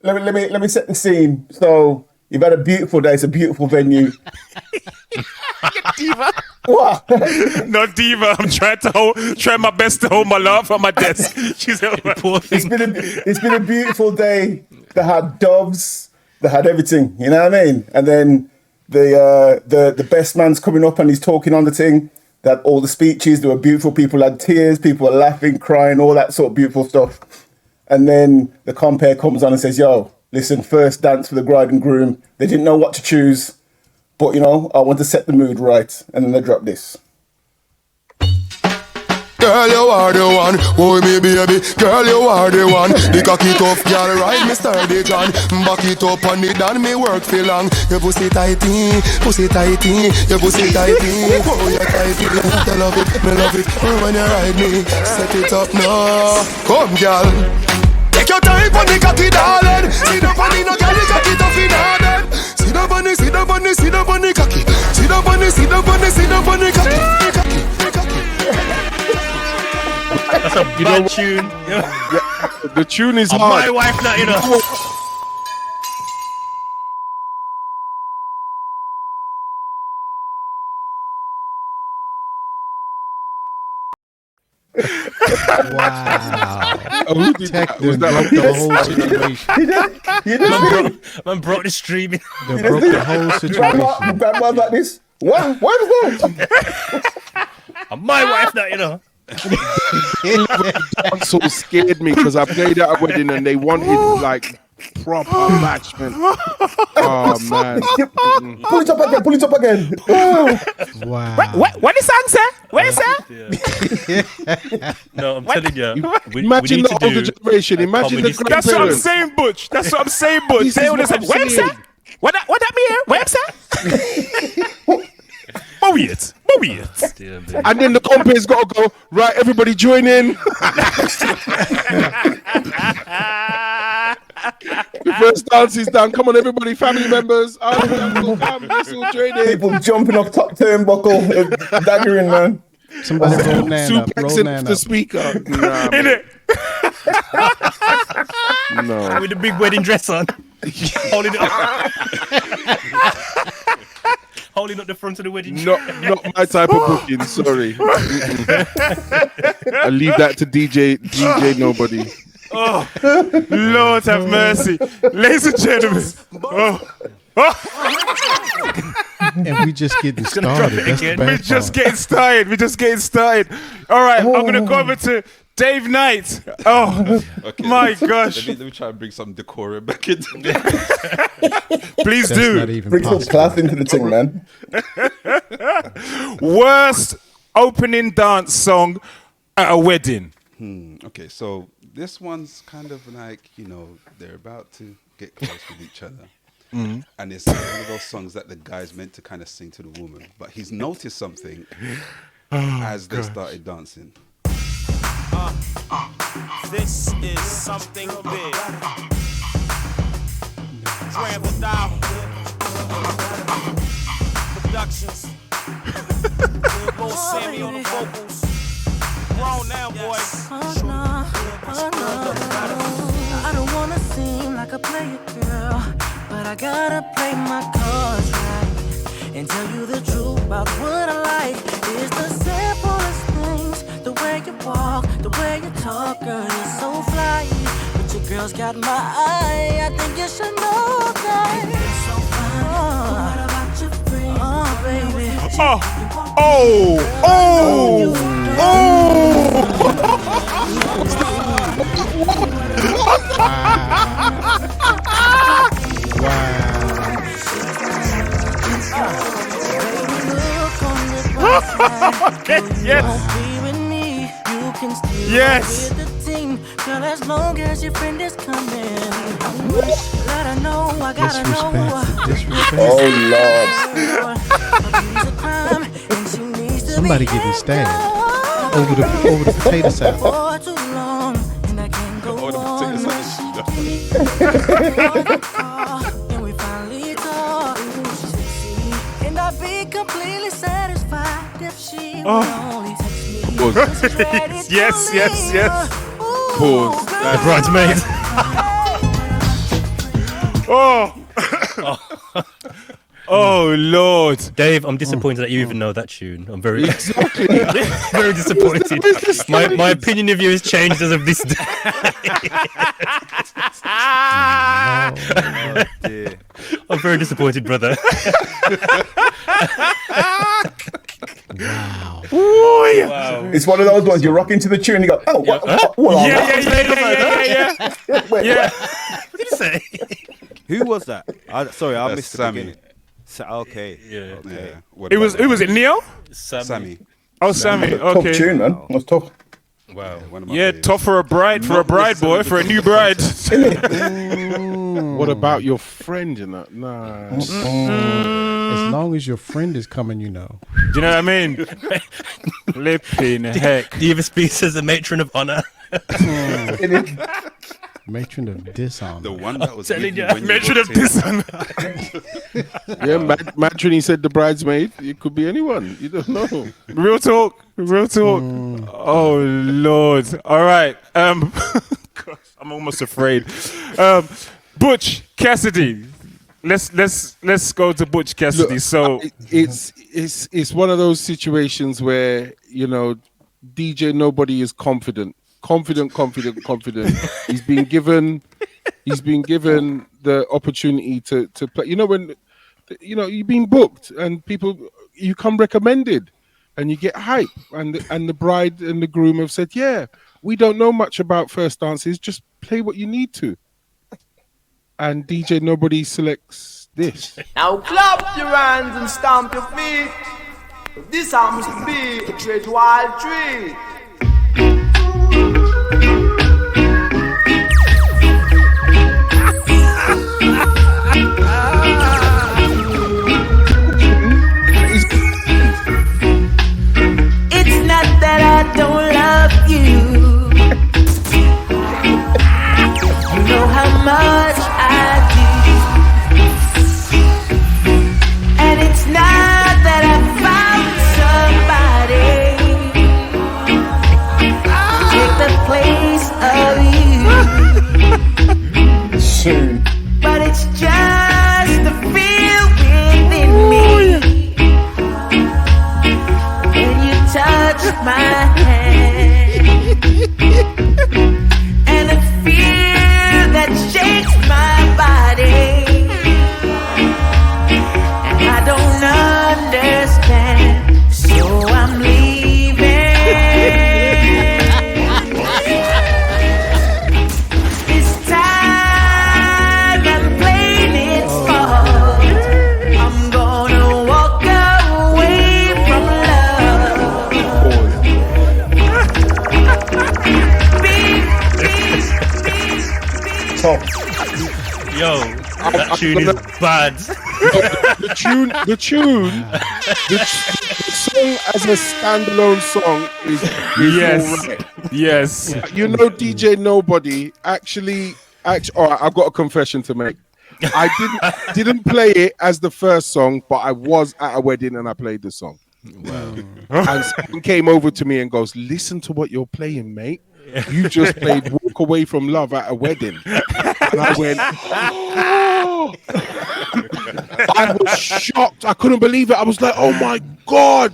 let me set the scene. So you've had a beautiful day. It's a beautiful venue. Diva. What? Not diva. I'm trying my best to hold my laugh on my desk. She's poor thing. It's been a beautiful day. They had doves. They had everything. You know what I mean? And then the best man's coming up and he's talking on the thing. That all the speeches. There were beautiful people. Had tears. People were laughing, crying, all that sort of beautiful stuff. And then the compere comes on and says, "Yo, listen, first dance for the bride and groom. They didn't know what to choose, but I want to set the mood right." And then they drop this. Girl, you are the one, oh me baby. Girl, you are the one. The cocky tough girl, ride me sturdy John. Back it up on it, and me work for long. Your pussy tighty, pussy tighty. Your pussy tighty, oh you tighty. I love it, me love it. Oh, when you ride me, set it up now. Come, girl. Take your time on the cocky, darling. Sit up on the no girl, the cocky tough in her. Sit up on the, sit up on the, sit up on the cocky. Sit up on the, sit up on the, sit up on the cocky. That's a bad tune. The tune is My hard. wife, not Wow. Oh, who did Tech that? Was done that broke the whole situation. Man brought the streaming. They broke the whole situation. Grandma's like this. What was that? And my wife, that you know. Dancehall scared me because I played at a wedding and they wanted like proper bashment. Oh man. Pull it up again. Pull it up again. Oh. Wow. What the song say? What is that? No, I'm telling you. Imagine the older generation. Imagine the That's what I'm grandparents. saying, Butch. That's what I'm saying, Butch. This They is always what say, I'm what is saying. that? What that mean? What is that? What weird? What weird? And then the compare's got to go, right, everybody join in. The first dance is done. Come on, everybody, family members. Let's all join in. People jumping off top turnbuckle, daggering, man. Somebody roll Nan up. Roll Suplexing Nan the up. speaker. Nah, In man, it. no. With the big wedding dress on. Holding it up. Holding up the front of the wedding dress. Not my type of booking, sorry. I leave that to DJ Nobody. Oh, Lord have mercy. Ladies and gentlemen. Oh. And we just getting started. That's the We're bad just part. getting started. We're just getting started. All right, I'm going to go over to Dave Knight. Oh, Okay, my gosh. Let me try and bring some decorum back into Please That's not do. even Bring some possible. class into the thing, man. Worst opening dance song at a wedding. Okay, so this one's kind of like, they're about to get close with each other. And it's one of those songs that the guy's meant to kind of sing to the woman. But he's noticed something as they started dancing. This is something big. Trample Down Productions. Lil Sammy on the vocals. Grown now, boy. I don't wanna seem like a player girl, but I gotta play my cards right and tell you the truth about what I like. It's the simplest things, the way you walk, the way you talk, girl, you're so fly. But your girl's got my eye, I think you should know that. You're so fine. What about your friends? Oh, baby. Yes. Girl, as long as your friend is coming, let her know I gotta know. Disrespect. Oh, Lord. Somebody getting stabbed over the potato salad. For too long, and I can't go Oh, the on. And we finally talk, and I'd be completely satisfied if she would only touch me. Yes. Pause. The bridesmaid. Oh, Lord. Dave, I'm disappointed that you even know that tune. I'm very, very disappointed. My opinion of you has changed as of this day. I'm very disappointed, brother. Wow. Wow. It's one of those ones you rock into the tune and you go, oh, what? Yeah. What did you say? Who was that? Sorry, I That's missed the Sammy. beginning. Okay. Yeah. Yeah. Who was it, Neo? Sammy. Oh, Sammy. Tough Okay. tune, man. That's tough. Wow. One of my Yeah, favorites. tough for a bride boy, for a new bride. What about your friend in that? Nah. As long as your friend is coming, you know. Do you know what I mean? Flipping heck. Do you ever speak as the matron of honor? Matron of dishonor. The one that was telling with you you. when you Mention of walked in. this one. Yeah, Matrini said the bridesmaid. It could be anyone. You don't know. Real talk. Oh, Lord. All right. Gosh, I'm almost afraid. Butch Cassidy. Let's go to Butch Cassidy. Look, So it's one of those situations where DJ Nobody is confident. He's been given the opportunity to play. You know, when you've been booked and you come recommended and you get hype, and the bride and the groom have said, yeah, we don't know much about first dances, just play what you need to. And DJ Nobody selects this. Now clap your hands and stamp your feet. This happens to be a treat wild treat. It's not that I don't love you. You know how much I do. And it's not that I found somebody to take the place of you. Soon. But it's just the feel within me. When you touch my hand, and the fear that shakes my body, and I don't understand, so I'm leaving. This time I'm playing it smart. I'm gonna walk away from love. Top. Yo, that tune is bad. The song as a standalone song is Yes. all right. Yes. You know, DJ Nobody actually. All right, I've got a confession to make. I didn't play it as the first song, but I was at a wedding and I played the song. Wow. And someone came over to me and goes, "Listen to what you're playing, mate. You just played Walk Away from Love at a wedding." And I went, oh. I was shocked. I couldn't believe it. I was like, oh my God.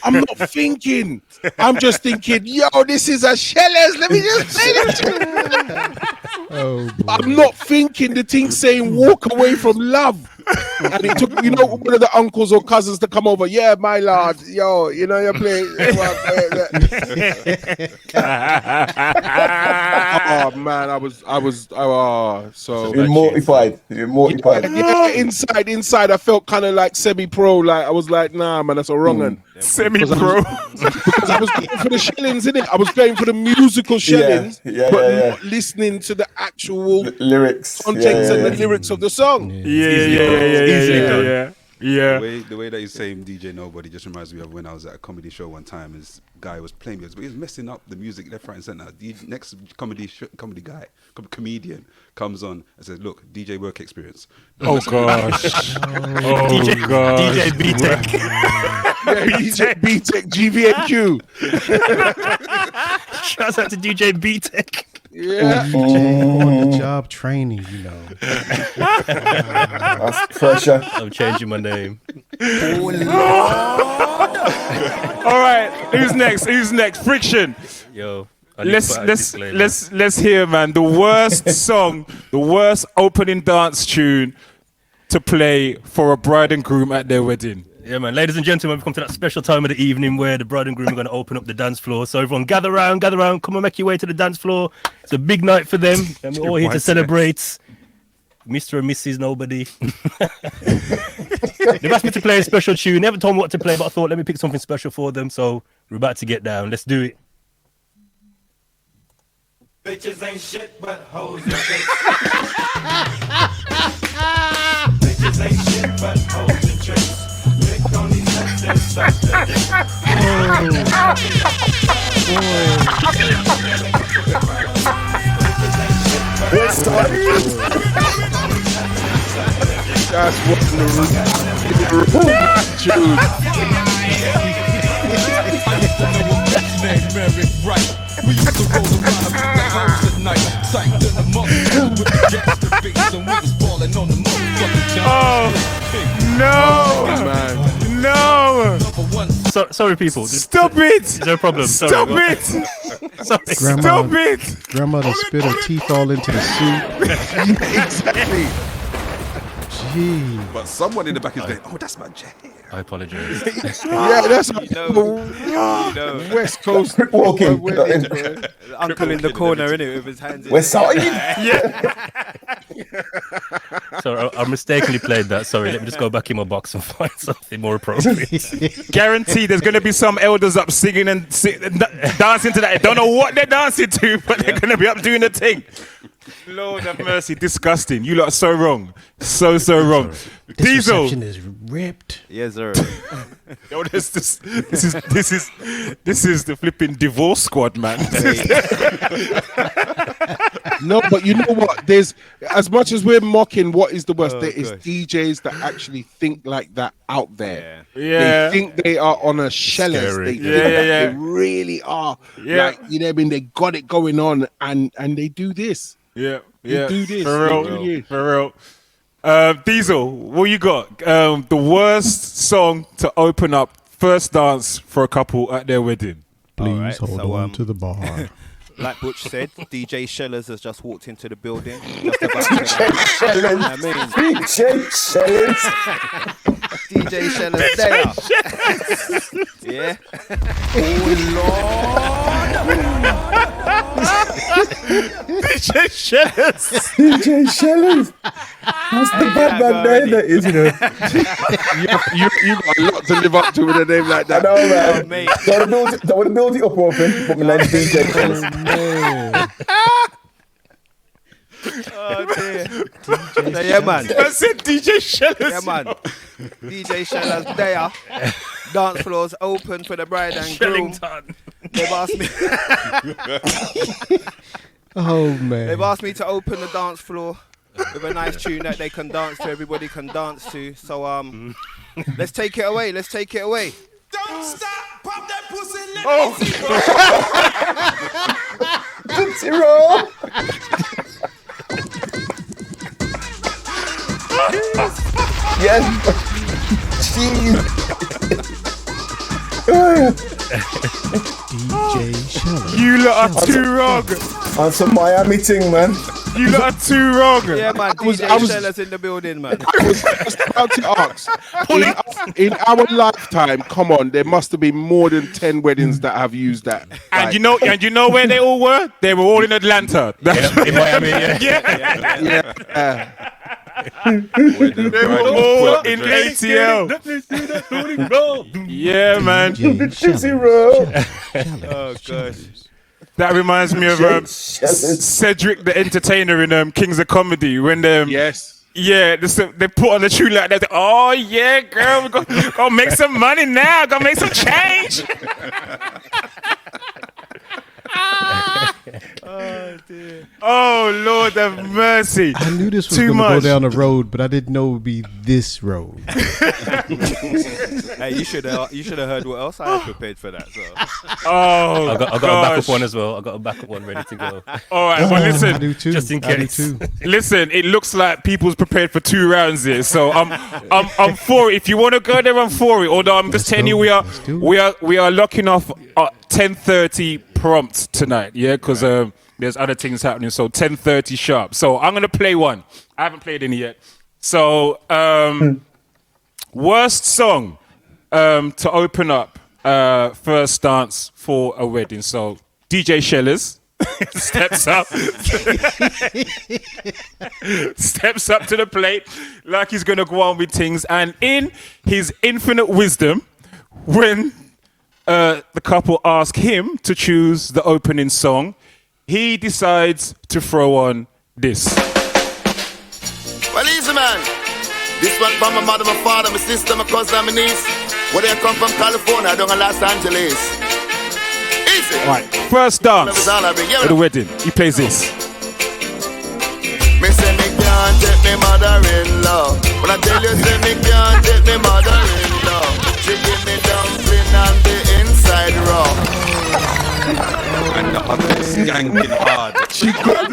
I'm not thinking. I'm just thinking, yo, this is a shellers. Let me just play this. I'm not thinking the thing saying walk away from love. And it took, one of the uncles or cousins to come over. Yeah, my lord. Yo, you're playing. Oh man, I was so You're mortified. Yeah, inside I felt kind of like semi-pro. Like I was like, nah, man, that's a wrong one. Semi-pro. Because I was going for the shillings, innit? I was going for the musical shillings, not listening to the actual lyrics, context and the lyrics of the song. Yeah. The way that you're saying DJ Nobody just reminds me of when I was at a comedy show one time. This guy was playing music, but he was messing up the music left, right, and center. The next comedian comes on and says, "Look, DJ work experience." Oh gosh. DJ B-Tech. DJ B-Tech GVNQ. Shouts out to DJ B-Tech. Yeah. On the job training, That's pressure. I'm changing my name. All right, who's next? Friction. Yo, Let's hear, man. The worst song, the worst opening dance tune to play for a bride and groom at their wedding. Yeah, man. Ladies and gentlemen, we've come to that special time of the evening where the bride and groom are going to open up the dance floor. So everyone gather around, come and make your way to the dance floor. It's a big night for them, and we're all here to celebrate Mr. and Mrs. Nobody. They've asked me to play a special tune. They haven't told me what to play, but I thought, let me pick something special for them. So we're about to get down. Let's do it. Bitches ain't shit but hoes and tricks. Bitches ain't shit but hoes and tricks. Lick on these nuts and suck the dick. That's what the We used to roll around with the house at night, psyched in the motherfucker with the gangster beats, and we was balling on the motherfucking job. No. So sorry, people. Stop it! No problem. Stop Sorry. it! Sorry. Stop it! Grandmother spit her teeth all into the soup. Exactly. Gee. But someone in the back is going, "Oh, that's my jam." I apologize. Yeah, that's You know. West Coast. Quick walking. The uncle in the corner, innit, with his hands in We're his sorry. Sorry, I mistakenly played that. Sorry, let me just go back in my box and find something more appropriate. Guarantee there's going to be some elders up singing and dancing to that. I don't know what they're dancing to, but they're going to be up doing the thing. Lord have mercy, disgusting. You lot are so wrong. So wrong. This Diesel. reception is ripped. Yes, sir. Yo, this is the flipping divorce squad, man. No, but you know what? There's as much as we're mocking what is the worst, there is gosh. DJs that actually think like that out there. Yeah. They think they are on a shellers. Scary. They think Yeah, that yeah. they really are. Yeah. Like, you know what I mean? They got it going on and they do this. Yeah, They do this. For They real, do this. for real. Diesel, what you got? The worst song to open up first dance for a couple at their wedding. Please Alright, hold so, on to the bar. Like Butch said, DJ Shellers has just walked into the building. Just about to I mean, DJ Shellers there. Yeah. DJ Shellers. DJ Shellers. That's the bad man name that is, you know. You got a lot to live up to with a name like I that. know, man. Oh, mate. Don't want to build it up open, but my name's DJ Shellers. Oh, dear. So, yeah, man. I said DJ Shellers. Yeah, man. DJ Shellers there. Dance floors open for the bride and groom. Shellington. They've asked me. Oh man. They've asked me to open the dance floor with a nice tune that they can dance to. Everybody can dance to. So let's take it away. Let's take it away. Don't stop, pop that pussy. Tootsie Roll. Yes. Jeez. DJ Shellers. You lot are too wrong. On some Miami thing, man. You lot are too wrong. Yeah, man. DJ I was- Shellers in the building, man. I was just about to ask. In our lifetime, come on, there must have been more than 10 weddings that have used that. And you know where they all were? They were all in Atlanta. In Miami, yeah. Yeah. They were all in ATL. Yeah, man. DJ Tootsie Shellers. Roll. Oh, gosh. That reminds me of Shellers. Cedric the Entertainer in Kings of Comedy when Yes. yeah, they put on the tune like that. Oh yeah, girl, we gonna make some money now. Gonna make some change. Oh Lord have mercy. I knew this was Too going to go much. down the road, but I didn't know it would be this road. Hey, you should have heard what else I had prepared for that. So. Oh, I got a gosh. backup one as well. I got a backup one ready to go. All right, well I listen, do too. Just in I do case. too. listen. It looks like people's prepared for 2 rounds here, so I'm for it. If you want to go there, I'm for it. Although I'm just Let's telling go. you, Let's do it. we are locking off 10:30 prompt tonight. Yeah, because there's other things happening. So 10:30 sharp. So I'm gonna play one. I haven't played any yet. So worst song to open up first dance for a wedding. So DJ Shellers steps up to the plate like he's gonna go on with things, and in his infinite wisdom, when the couple ask him to choose the opening song, he decides to throw on this. Well, easy, man. This one from my mother, my father, my sister, my cousin, my niece. Where they come from, California, down in Los Angeles. Easy. Right, first dance All I bring. at the wedding. He plays this. Me say me can't take me mother-in-law. When I tell you, say me can't take me mother-in-law. She give me dumpling and the inside raw. And the hot skanking hard. She got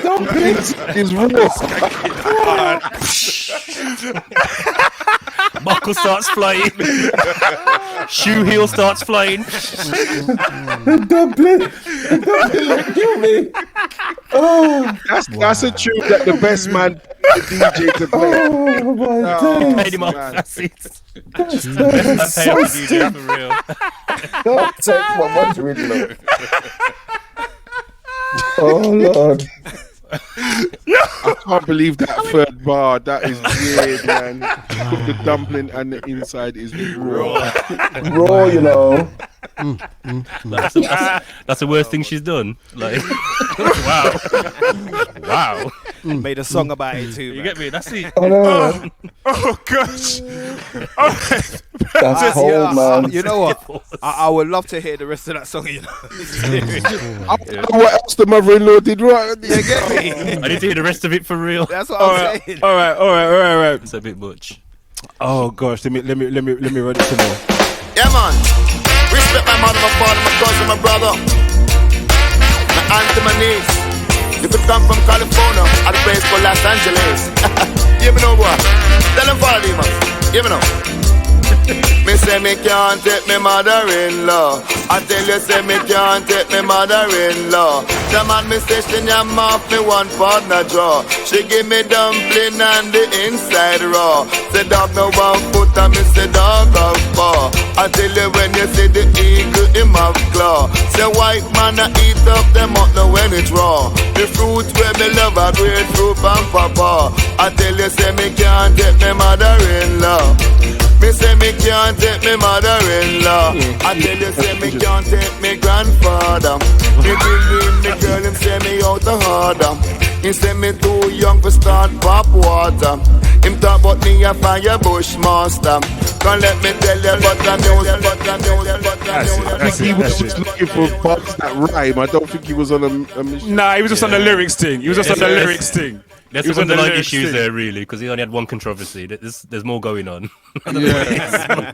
dumplings is raw. buckle starts flying. Shoe heel starts flying. Dumpling, kill me. Oh, That's a tune that the best man, the DJ, to play. oh my days. Paid him off. That's it. That's I so paid off the sick. DJ for real. Don't take my money, original. Oh Lord. I can't believe that third bar. That is weird, man. Cook the dumpling and the inside is raw. Raw, you know. That's the worst thing she's done. Like, wow. Made a song about it too. You Man. get me? That's it. Oh no. Oh gosh. That's cold, man. You know what? I would love to hear the rest of that song. You know, I don't know what else the mother-in-law did right. you get me? I need to hear the rest of it for real. That's what I'm saying. All right. It's a bit much. Oh gosh, let me run it some more. Yeah, man. Respect my mother, my father, my cousin, my brother, my aunt and my niece. You could come from California, at a place called Los Angeles. Give me no boy. Tell them follow me, man. Give me no. Me say me can't take me mother-in-law. I tell you say me can't take me mother-in-law. The man me say she nyam off me one partner jaw. She give me dumpling and the inside raw. Say dog no one foot and me say dog have paw. I tell you when you see the eagle him have claw. Say white man a eat up them up now when it's raw. The fruit where me love a grapefruit and papa. I tell you say me can't take me mother-in-law. Me say me can't take me mother-in-law. I tell you say me can't take me grandfather. Me believe me girl him say me out of order. He say me too young to start pop water. Him talk about me a fire bushmaster. Can't let me tell you but I know. He was just looking for parts that rhyme. I don't think he was on a mission. Nah, he was just on the lyrics thing. He was just on the lyrics thing. There's He was some on the underlying lyrics issues thing. there, really, because he only had one controversy. There's more going on. Yeah,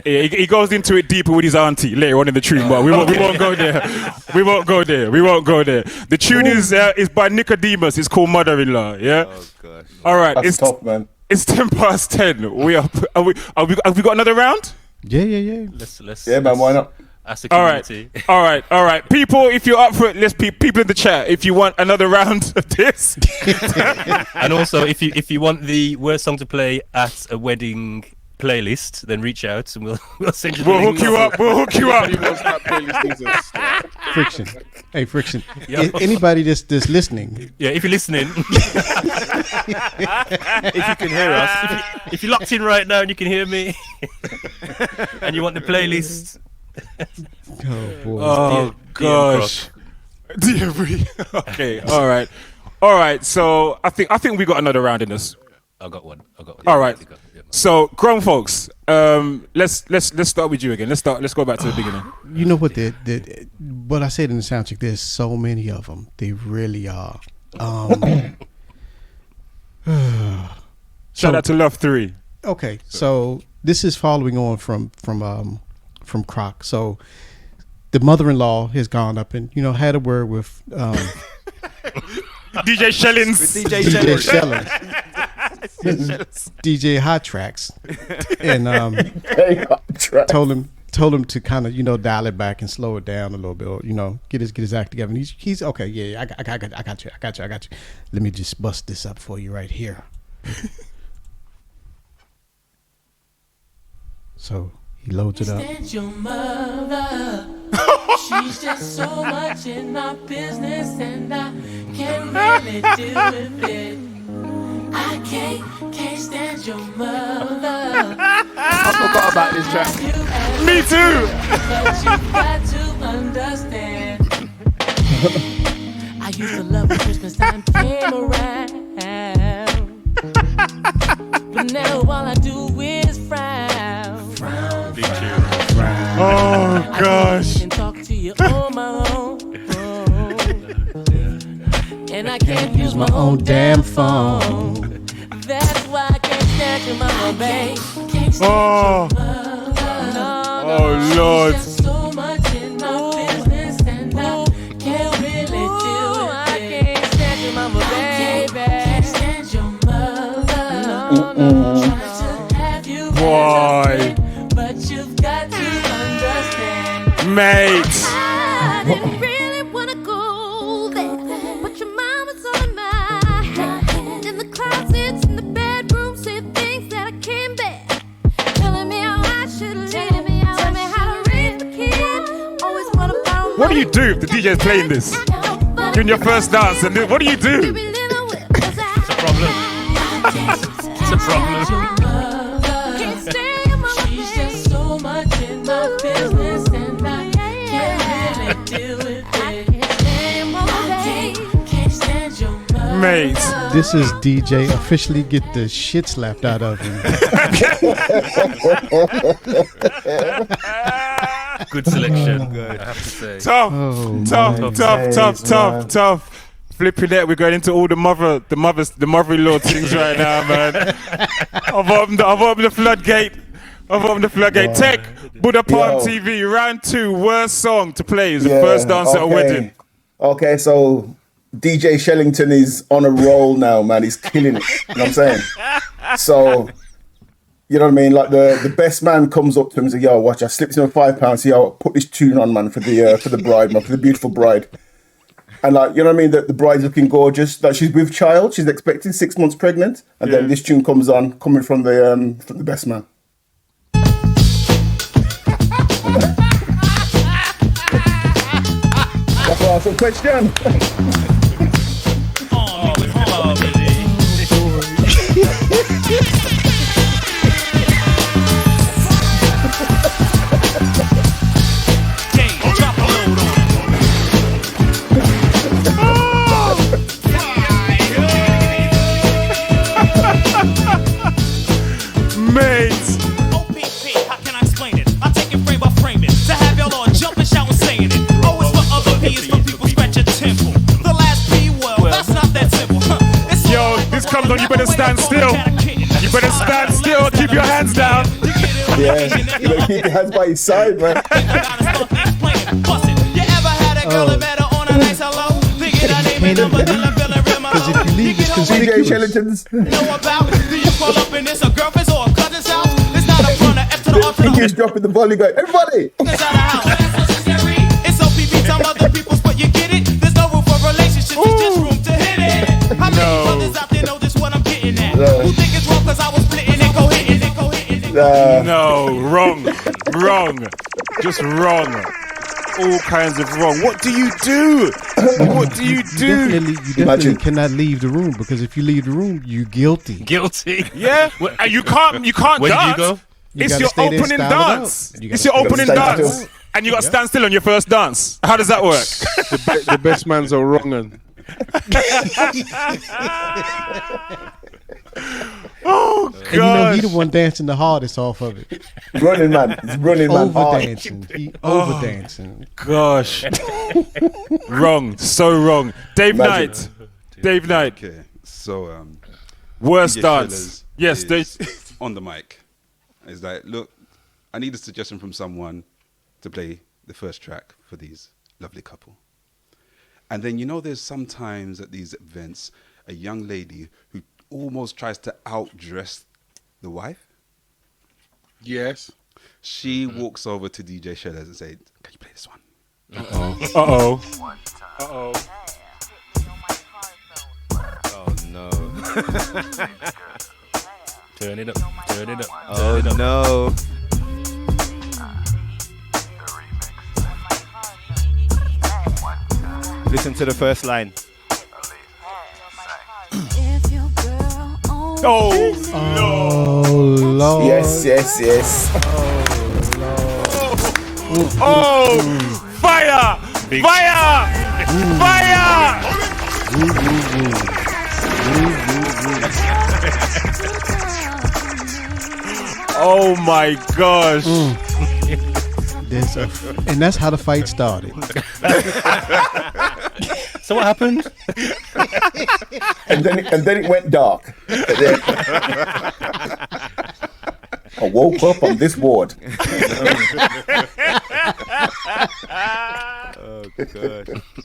he goes into it deeper with his auntie later on in the tune, but we won't go there. We won't go there. The tune is by Nicodemus. It's called Mother-in-Law. Yeah. Oh gosh. All right. That's It's top, man. It's 10:10. Have we got another round? Yeah. Let's Yeah, man. Why not? ask the All right. community. All right. People, if you're up for it, let's people in the chat. If you want another round of this, And also, if you want the worst song to play at a wedding playlist, then reach out and we'll send you the we'll link. hook you up. He wants that playlist. He's a- Friction. Hey, Friction. Yeah. Anybody that's listening, Yeah, if you're listening, if you can hear us, if you're locked in right now and you can hear me, and you want the playlist, oh boy. Oh gosh. Okay. All right. So I think we got another round in this. I got one. All right. Yeah, man. So grown folks, let's start with you again. Let's go back to the beginning. You know what? What I said in the sound check. There's so many of them. They really are. Shout out to Love 3. Okay, so this is following on from Croc. So the mother-in-law has gone up and had a word with DJ Shellings. DJ Shellings, DJ Hot Tracks, and told him to kind of dial it back and slow it down a little bit, or get his act together. And he's okay. Yeah, I got you. Let me just bust this up for you right here. So he loads it up. Stand your mother. She's just so much in my business, and I can't really deal with it. I can't stand your mother. I forgot about this track. Me too. But you got to understand. I used to love when Christmas time came around, but now all I do is frown. Big tune. Oh gosh. I can talk to you on my own, and I can't use my own damn phone. That's why I can't stand your mama, babe. Oh. Oh Lord. She's just so much in my business, and I can't really deal with it. I can't stand your mama, baby. Can't stand your mother. Trying to have Mate. I didn't really wanna go there, but your mama's on my head. In the closets, in the bedroom, say things that I can't bear. Telling me how I should live, tell me how to raise the kid. Always wanna borrow. What do you do if the DJ is playing this? During your first dance, and what do you do? It's a problem. It's a problem. She's just so much in my business, and I can't really deal with it. I can't stand your mother. Mate. This is DJ officially get the shit slapped out of him. Good selection. Good. I have to say. Tough. Flipping it, we're going into all the mother-in-law things right now, man. I've opened the floodgate. Tech, Buddha Palm TV, round 2, worst song to play is the first dance at a wedding. Okay, so DJ Shellington is on a roll now, man. He's killing it. You know what I'm saying? So, you know what I mean? Like the best man comes up to him and says, "Yo, watch, I slipped him a £5. Yo, put this tune on, man, for the bride, man, for the beautiful bride." And like, you know what I mean? The bride's looking gorgeous. Like she's with child, she's expecting 6 months pregnant, and then this tune comes on, coming from the best man. That's an awesome question. Mates. OPP, how can I explain it? I take it frame by frame it. To have y'all on jumping, shouting, saying it. O is for other, P is for people scratch a temple. The last P, well, that's not that simple. Yo, this comes on, you better stand still. You better stand still, keep your hands down. Yeah, you better keep your hands by your side, man. You ever had a girl that met her on a nice hello? Thinking her name and number, then I'm feeling real my Because if you leave, it's DJ conspicuous. Shellington's. know about. Do you call up in this a girlfriend's or a cousin's house? It's not a front, a F to the R to He the keeps dropping the volume, going, everybody. It's out of house. It's OPP, time other people's, but you get it. There's no room for relationships, it's just room to hit it. How many brothers out there know this what I'm getting at? Who think it's wrong cause I was splitting and go hitting and go hitting and go No, wrong. Just wrong. All kinds of wrong. What do you do? What do you do? You definitely cannot leave the room, because if you leave the room, you're guilty. Guilty. Yeah, and you can't Where dance. did you go? It's gotta your stay there, opening style it out. dance. You It's gotta your opening stand dance, still. and you got to stand still on your first dance. How does that work? The best man's are wrong un. Oh And you know God! he the one dancing the hardest off of it. Running man. He's running man Over hard. dancing. He over dancing. Gosh, wrong, so wrong. Dave Imagine. Knight, Okay, so worst DJ dance. Shellers Yes, is on the mic. It's like, look, I need a suggestion from someone to play the first track for these lovely couple. And then, you know, there's sometimes at these events a young lady who almost tries to outdress the wife. Yes. She walks over to DJ Shellers and says, "Can you play this one?" Uh-oh. Oh no. Turn it up. Oh no. Listen to the first line. If your girl only Oh, Lord. Yes. Oh, fire! Oh my gosh! And that's how the fight started. So what happened? And then it went dark. I woke up on this ward.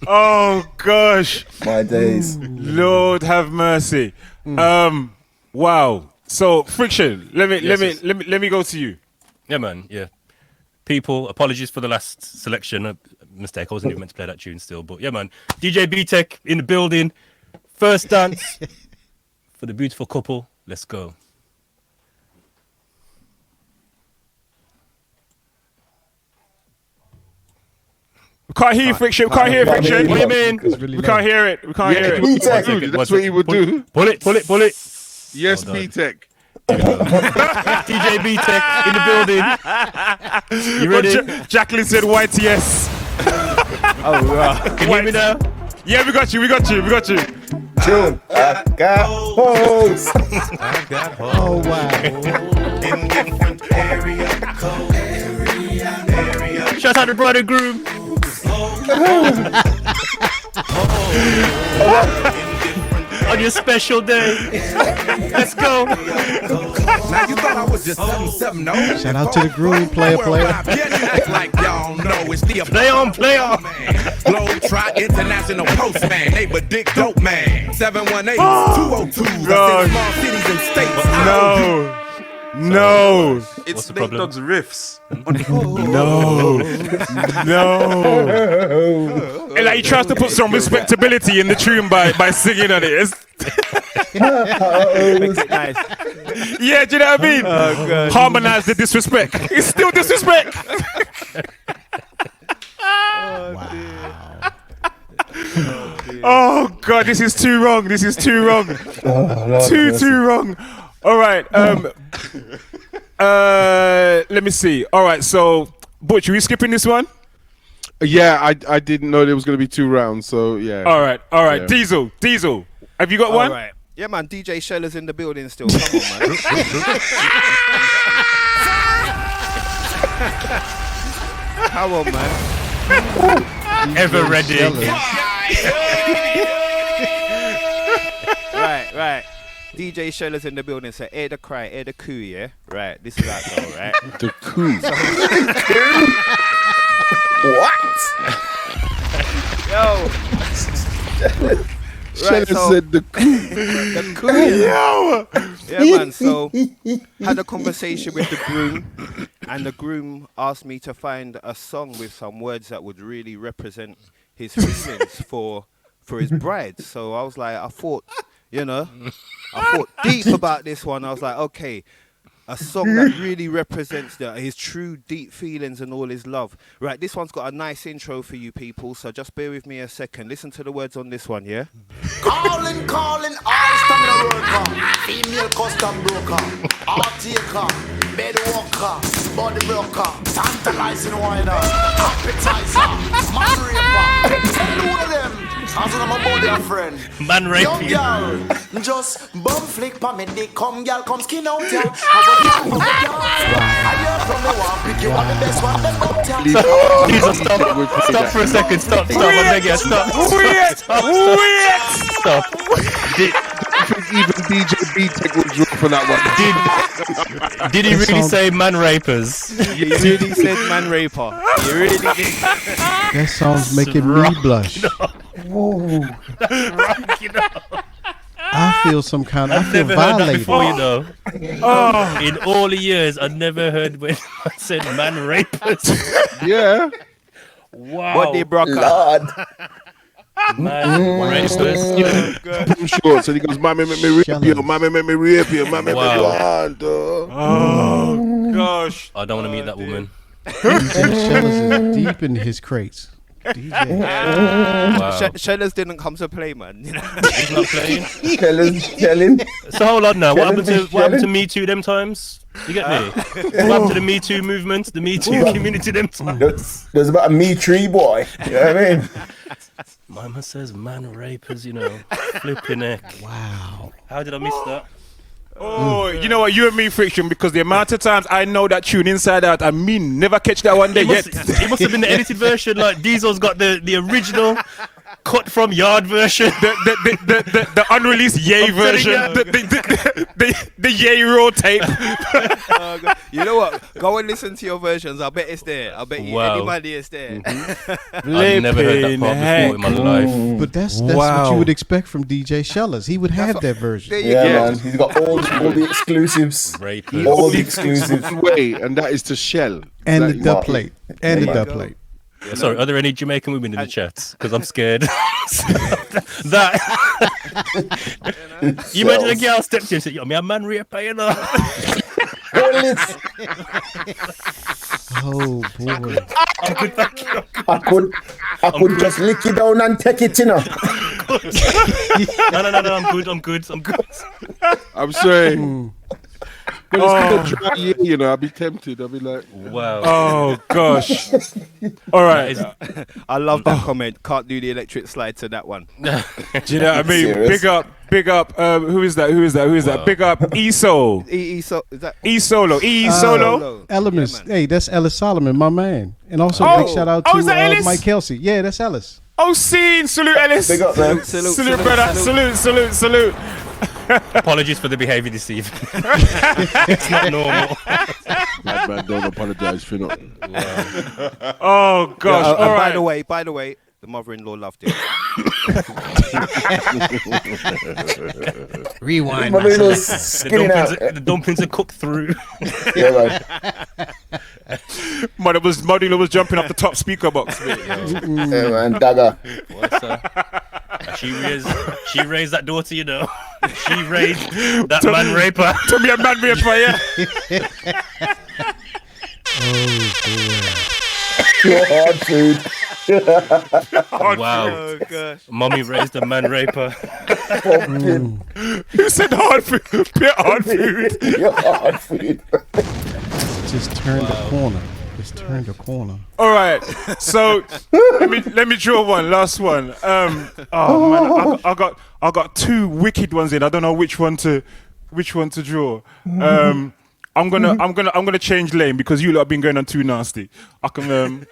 Oh gosh! My days. Lord have mercy. Wow. So Friction, let me go to you. Yeah, man. Yeah. people, apologies for the last selection. A mistake. I wasn't even meant to play that tune still. But yeah, man. DJ B-Tech in the building. First dance for the beautiful couple. Let's go. We can't hear you, Friction. We can't hear Friction. What do you mean? We can't hear it. We can't hear it. That's what he would do. Pull it. Yes, B-Tech. DJ B-Tech in the building. You ready? Jacqueline said YTS. Oh, wow. Can you hear me now? Yeah, we got you. Tune. I got hoes. Oh wow. In different area code. Shout out to bride and groom. On your special day. Let's go. Now you thought I was just something, no? Shout out to the groom, player. Like y'all know it's the Play on. Globe Trot International Postman, neighbor Dick Dope Man, 718-202. God. Small cities and states. No. It's the Snake problem? Dogg's riffs. No. And like he tries to put some respectability in the tune by singing on it. Makes it nice. Yeah, do you know what I mean? Oh, God. Harmonize the disrespect. It's still disrespect. Oh God, this is too wrong. Too wrong. All right. Let me see. All right. So, Butch, are we skipping this one? Yeah, I didn't know there was going to be 2 rounds, so yeah. All right. Yeah. Diesel. Have you got All one? right. Yeah, man. DJ Sheller's in the building still. Come on, man. Come on, man. Ever ready. Right. DJ Sheller's in the building. So air the cry, air the coo, yeah? Right. This is that though, right? The coup. Yo. Right, said the coup. The coup. Yeah, man. So had a conversation with the groom, and the groom asked me to find a song with some words that would really represent his feelings for his bride. So I was like, I thought deep about this one. I was like, okay, a song that really represents his true deep feelings and all his love. Right, this one's got a nice intro for you people, so just bear with me a second. Listen to the words on this one, yeah? Calling, all stamina worker, female custom broker, art taker, bed walker, body broker, tantalizing whiner, appetizer, man raper. Tell all of them, as I'm a body a friend. Man rape young you. girl, just bum flick pa me dick, come girl, come skin out ya. Have a girl from the yard. I hear from the one, pick you on the best one, them up ya. Jesus, stop for a second. Stop. I beg you, stop. Stop. Even DJ B-Tech will draw for that one. Did he really say man rapers? He really said man raper. He really did. That song's making me blush. I feel some kind of. I feel Never heard that violated. before, you know. In all the years, I never heard when I said man rapers. Yeah. Wow. What they broke up. Lord. Man rapers. I'm sure. So he goes, mommy, make me rape you. Mommy, make me rape you. Mommy, make me want. Oh gosh. I don't want to meet that woman. Shellers is deep in his crates. DJ. Wow. Shellers didn't come to play, man. You know? He's not playing. Tell him. So hold on now. What happened to Challenge. Me Too them times? You get me? What happened to the Me Too movement, the Me Too community them times? There's about a me tree boy. You know what I mean? Mama says man rapers, you know. Flipping neck. Wow. How did I miss that? Oh, you know what? You and me, Friction, because the amount of times I know that tune inside out, I mean, never catch that one day yet. It must have been the edited version. Like Diesel's got the original, cut from Yard version. The unreleased Yay version. The Yay raw tape. You know what? Go and listen to your versions. I bet it's there. I bet you anybody is there. I've never heard that part before in my life. But that's what you would expect from DJ Shellers. He would have that version. Man. He's got all the exclusives. All the exclusives. Way, and that is to Shell. And the dub plate. And the dub plate. Yeah, sorry, are there any Jamaican women in the chat? Because I'm scared. You imagine a girl steps in and says, yo, me a man raper, you know? Oh boy. I'm good, thank you. I could just lick it down and take it, you know. No, I'm good. I'm sorry. But it's been a dry year, you know. I'll be tempted. I'll be like, wow. Oh gosh. All right. I love that comment. Can't do the electric slide to that one. Do you know what I mean? Serious? Big up. Who is that? Wow. Big up E-Soul. Is that E-Solo. Solo? Elements. Yeah, man. Hey, that's Ellis Solomon, my man. And also big shout out is that to Ellis? Mike Kelsey. Yeah, that's Ellis. Oh, scene. Salute, Ellis. Big up, man. Salute, brother. Salute. Apologies for the behaviour this evening. It's not normal. that man don't apologize for nothing. Wow. Oh gosh. Yeah, All right. By the way, the mother-in-law loved it. Rewind. The dumplings are cooked through. Yeah, man. Mother was jumping off the top speaker box. Yeah, man. Dagger. What's she raised that daughter, you know. She raised that man raper. To be a man raper, yeah. Oh boy. Pure hard food. Wow. Oh gosh. Mommy raised a man raper. Who said hard food? Pure hard food. Pure hard food. Just turned the corner. Just turned the corner. All right. So let me draw one last one. Oh man, I got two wicked ones in. I don't know which one to draw. I'm gonna change lane because you lot have been going on too nasty. I can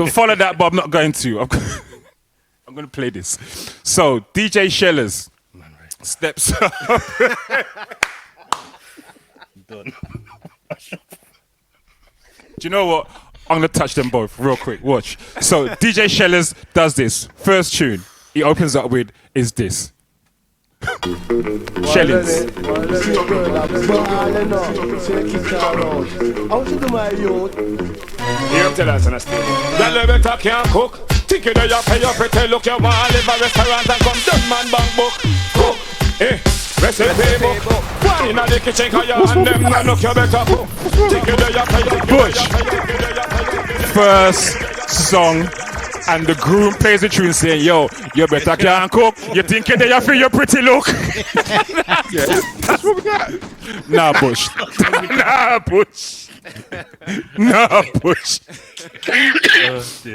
follow that, but I'm not going to. I'm gonna play this. So DJ Shellers steps up. Done. Do you know what? I'm gonna touch them both real quick. Watch. So DJ Shellers does this. First tune he opens up with is this. Shellings. Here tell us that better can't cook. Think you know you pay your pretty look. You want to live a restaurant and come done man bank book. Cook, recipe book. One in the kitchen cause you and them no look you better cook. Think you know you pay your Bush. First song. And the groom plays the tune saying, yo, you better can't cook. You think you're there for your pretty look. Yeah, that's what we got. Nah, Bush. Nah, Bush.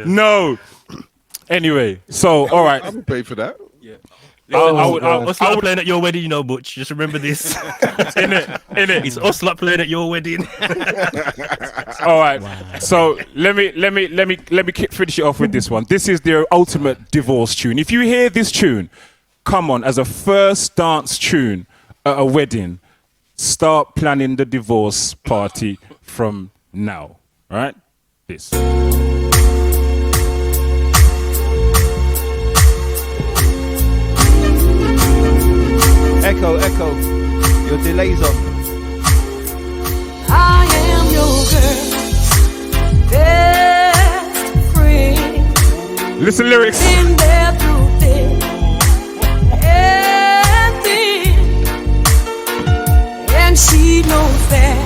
No. Anyway, so, all right. I would pay for that. Yeah. I Us lot playing at your wedding, you know, Butch. Just remember this. In it. It's us lot playing at your wedding. All right. Wow. So let me finish it off with this one. This is their ultimate divorce tune. If you hear this tune, come on, as a first dance tune at a wedding, start planning the divorce party from now. All right? This. Echo, your delay's on. I am your girl, best friend. Listen lyrics. Been there through thick and thin, and she knows that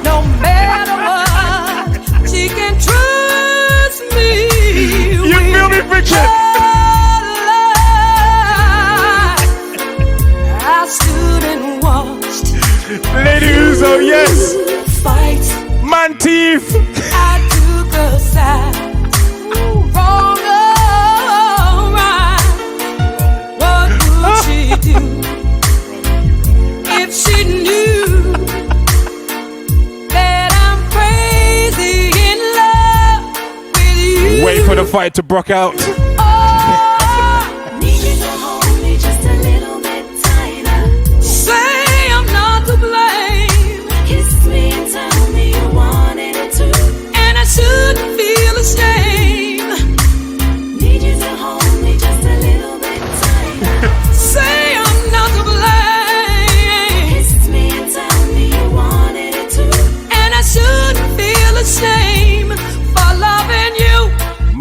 no matter what, she can trust me. You feel me, Bridget? I stood and watched. Ladies, oh yes. Fight. Man thief. I took a side. Wrong or right. What would she do if she knew that I'm crazy in love with you? Wait for the fight to brook out. Oh,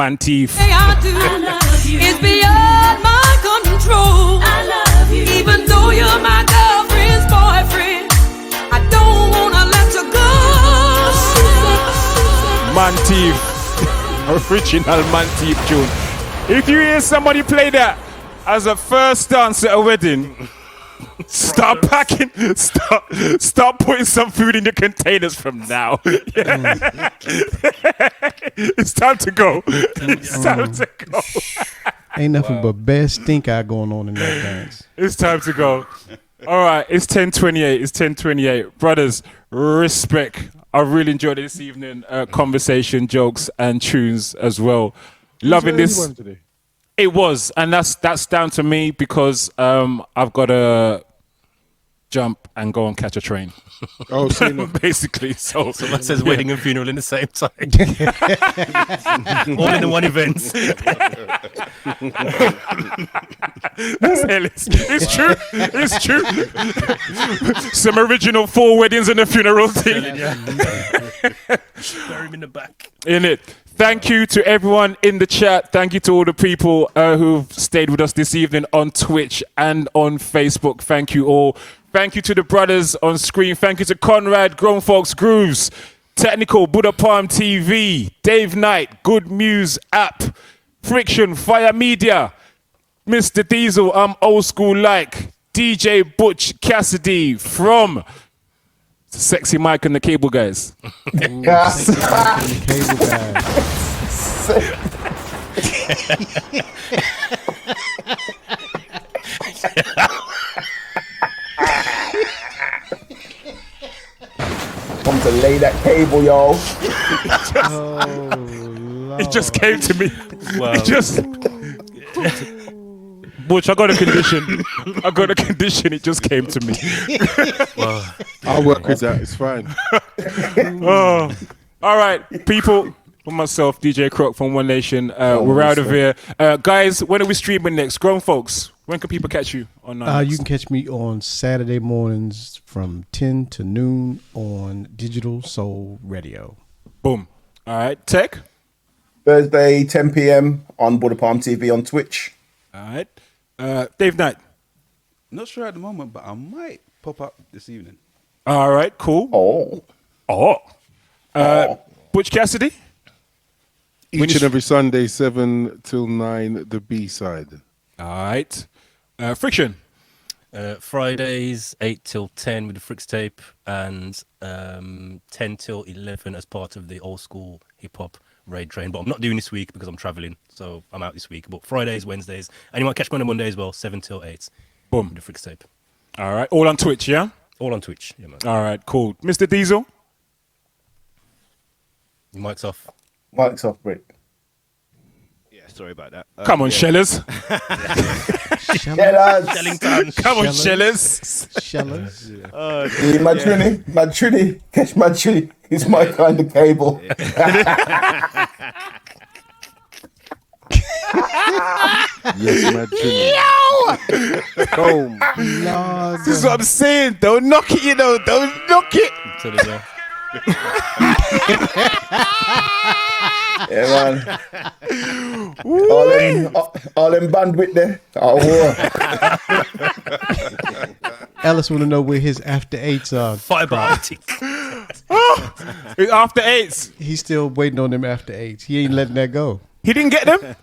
man thief. Say I do. I love you. It's beyond my control. I love you. Even though you're my girlfriend's boyfriend, I don't wanna let you go. Man thief. Original man thief tune. If you hear somebody play that as a first dance at a wedding, start packing, start putting some food in the containers from now. It's time to go. It's time to go. Ain't nothing but bad stink eye going on in that dance. It's time to go. All right, it's 10:28. It's 10:28. Brothers, respect. I really enjoyed it this evening. Conversation, jokes, and tunes as well. Loving this. It was, and that's down to me because I've got to jump and go and catch a train. Oh, basically. So someone says wedding and funeral in the same time. All in the one event. It's true. It's true. Some original 4 weddings and a funeral thing. Bury him in the back. In it. Thank you to everyone in the chat. Thank you to all the people who've stayed with us this evening on Twitch and on Facebook. Thank you all. Thank you to the brothers on screen. Thank you to Conrad, Grown Folks Grooves, Technical, Buddha Palm TV, Dave Knight, Good Muse App, Friction, Fire Media, Mr. Diesel, I'm Old School Like, DJ Butch Cassidy from Sexy Mike and the Cable Guys. Cable guys. Come to lay that cable, yo. It just came to me. Wow. It just. Butch, I got a condition. It just came to me. Wow. I'll work with that. It's fine. Oh. All right, people. For myself, DJ Croc from One Nation. We're out of here. Guys, when are we streaming next? Grown Folks, when can people catch you on? You can catch me on Saturday mornings from 10 to noon on Digital Soul Radio. Boom. All right, Tech? Thursday, 10 p.m. on Buddha Palm TV on Twitch. All right. Dave Knight? Not sure at the moment, but I might pop up this evening. All right, cool. Butch Cassidy? Each and every Sunday, 7 till 9, the B-side. All right. Friction? Fridays, 8 till 10 with the Fricks tape, and 10 till 11 as part of the Old School Hip Hop Raid Train. But I'm not doing this week because I'm traveling, so I'm out this week. But Fridays, Wednesdays, and you might catch me on Monday as well, 7 till 8. Boom. With the Fricks tape. All right. All on Twitch, yeah? All on Twitch, yeah, man. All right, cool. Mr. Diesel? Your mic's off. Mike's off, Brick. Yeah, sorry about that. Come on, Shellers. Shellers. Come on, Shellers. Shellers. Mad Trini. Catch Mad Trini. It's my kind of cable. Yes, Mad Trini. Boom. This is what I'm saying. Don't knock it, you know. Don't knock it. Yeah, man. all them bandwidth there. Oh, Ellis want to know where his after 8s are. Fiber optic. It's after 8s. He's still waiting on them after 8s. He ain't letting that go. He didn't get them?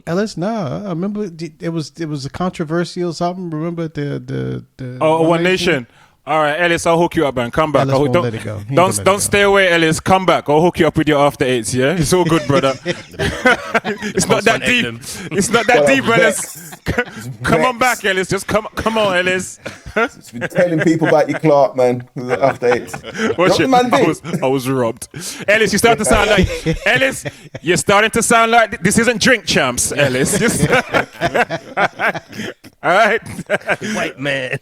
Ellis, nah. I remember it was a controversy or something. Remember the One Nation. All right, Ellis, I'll hook you up, man. Come back. Ellis won't let it go. Don't stay away, Ellis. Come back. I'll hook you up with your after 8s, yeah? It's all good, brother. It's not that deep. It's not that deep, Ellis. Come on back, Ellis. Just come on, Ellis. Just been telling people about your Clark, man. After 8s. Watch it. I was robbed. Ellis, you start to sound like Ellis. You're starting to sound like this isn't Drink Champs, Ellis. All right, White man.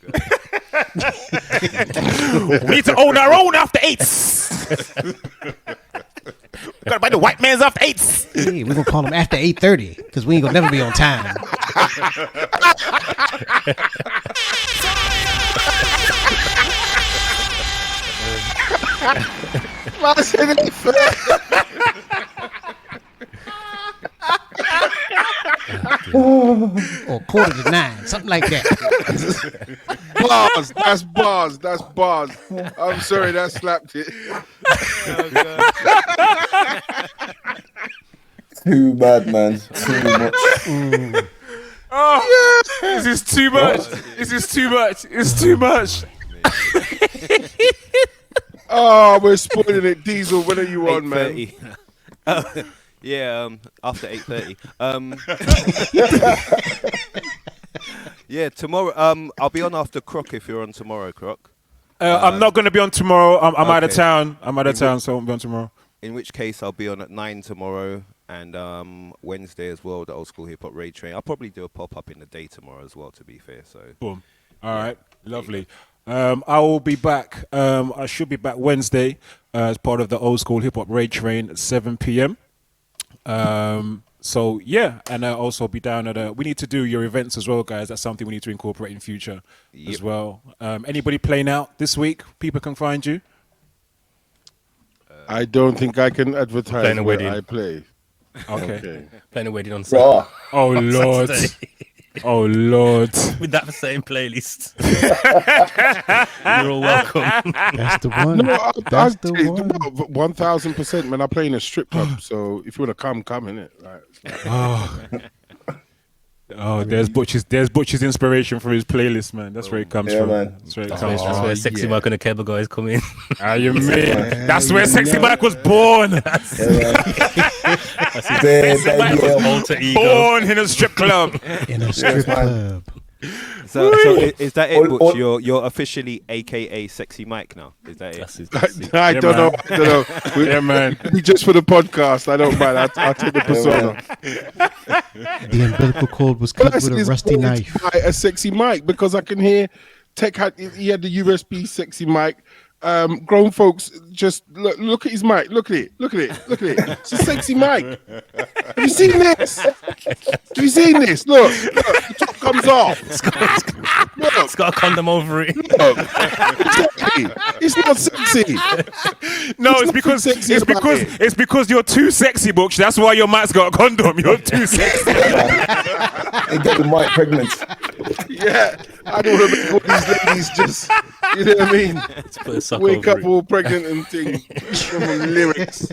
We need to own our own after 8s. We gotta buy the white man's after 8s. Hey, we're gonna call him after 8:30 because we ain't gonna never be on time. or 8:45, something like that. Bars. That's bars. That's bars. I'm sorry, that slapped it. Too bad, man. Too much. Oh, this is too much. This is too much. It's too much. Oh, we're spoiling it. Diesel, when are you on, man? 8:30. Yeah, after 8:30. Yeah, tomorrow. I'll be on after Croc if you're on tomorrow, Croc. I'm not going to be on tomorrow. I'm out of okay. town. I'm out of town, so I won't be on tomorrow. In which case, I'll be on at 9 tomorrow and Wednesday as well, the Old School Hip Hop Raid Train. I'll probably do a pop-up in the day tomorrow as well, to be fair. So. Boom. All right. Lovely. I will be back. I should be back Wednesday as part of the Old School Hip Hop Raid Train at 7 p.m. So yeah, and I'll also be down at we need to do your events as well, guys. That's something we need to incorporate in future as well. Anybody playing out this week? People can find you. I don't think I can advertise Playing a where wedding. I play. Okay. Playing a wedding on Saturday. Oh Lord. Saturday. Oh Lord. With that same playlist. You're all welcome. That's the one. No, That's the one. 1,000%, man. I play in a strip club, so if you want to come innit? Right. Oh, there's Butch's inspiration for his playlist, man. That's where it comes from. Man. That's where it That's comes from. where Sexy Mike and the Cable Guys come in. Ah, you mean? That's where Sexy Mike was born. Alter ego. Born in a strip club. In a strip club. So is that it, Butch? You're officially AKA Sexy Mike now. Is that it? I don't know. Yeah, man. Be just for the podcast. I don't mind. I'll take the persona. The umbilical cord was cut with a rusty knife. A Sexy Mike, because I can hear Tech he had the USB Sexy Mic. Grown folks just look at his mic. Look at it. It's a sexy mic. Have you seen this? Look, the top comes off. It's got a condom over it. Look. Exactly. It's not sexy. No, it's because you're too sexy, Butch. That's why your mic's got a condom. You're too sexy. They get the mic pregnant. Yeah, I don't want to make all these ladies just, you know what I mean? Wake up all pregnant and thing from lyrics.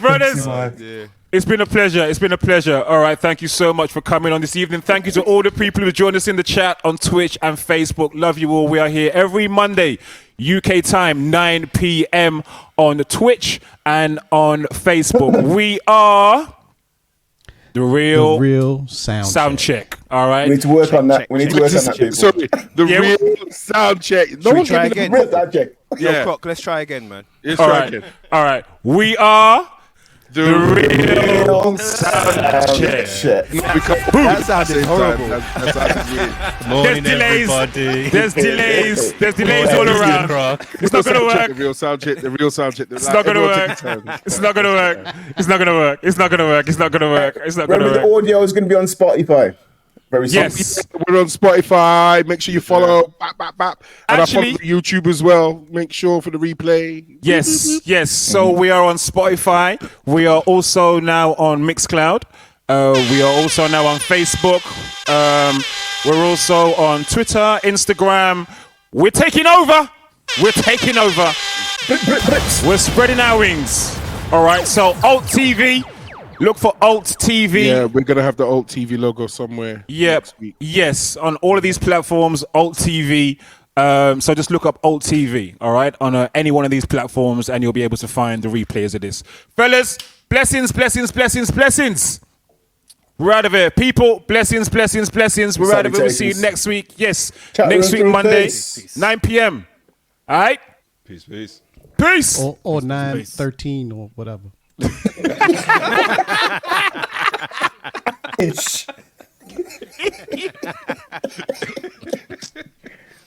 Brothers, it's been a pleasure. All right, thank you so much for coming on this evening. Thank you to all the people who joined us in the chat on Twitch and Facebook. Love you all. We are here every Monday, UK time, 9 p.m. on Twitch and on Facebook. We are the Real Soundcheck. All right. We need to work on that. People. Sorry, Real Soundcheck. No one try again. Real Soundcheck. Yo, Croc, let's try again, man. All right. We are the Real Soundcheck. That sounded horrible. Morning, everybody. There's delays all around. It's not gonna work. The Real Soundcheck. It's not gonna work. It's not gonna work. Remember, the audio is going to be on Spotify. Very soon. Yes. We're on Spotify. Make sure you follow. And Actually, I follow YouTube as well. Make sure for the replay. Yes. So we are on Spotify. We are also now on Mixcloud. We are also now on Facebook. We're also on Twitter, Instagram. We're taking over. We're spreading our wings. All right. So Alt TV. Look for Alt TV. Yeah, we're going to have the Alt TV logo somewhere. Yep. Yes, on all of these platforms, Alt TV. So just look up Alt TV, all right, on any one of these platforms, and you'll be able to find the replays of this. Fellas, blessings. We're out of here. People, blessings. We're out of here. We'll see you next week. Yes, next week, Monday, 9 p.m. All right? Peace. Or 9:13 or whatever.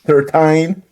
13.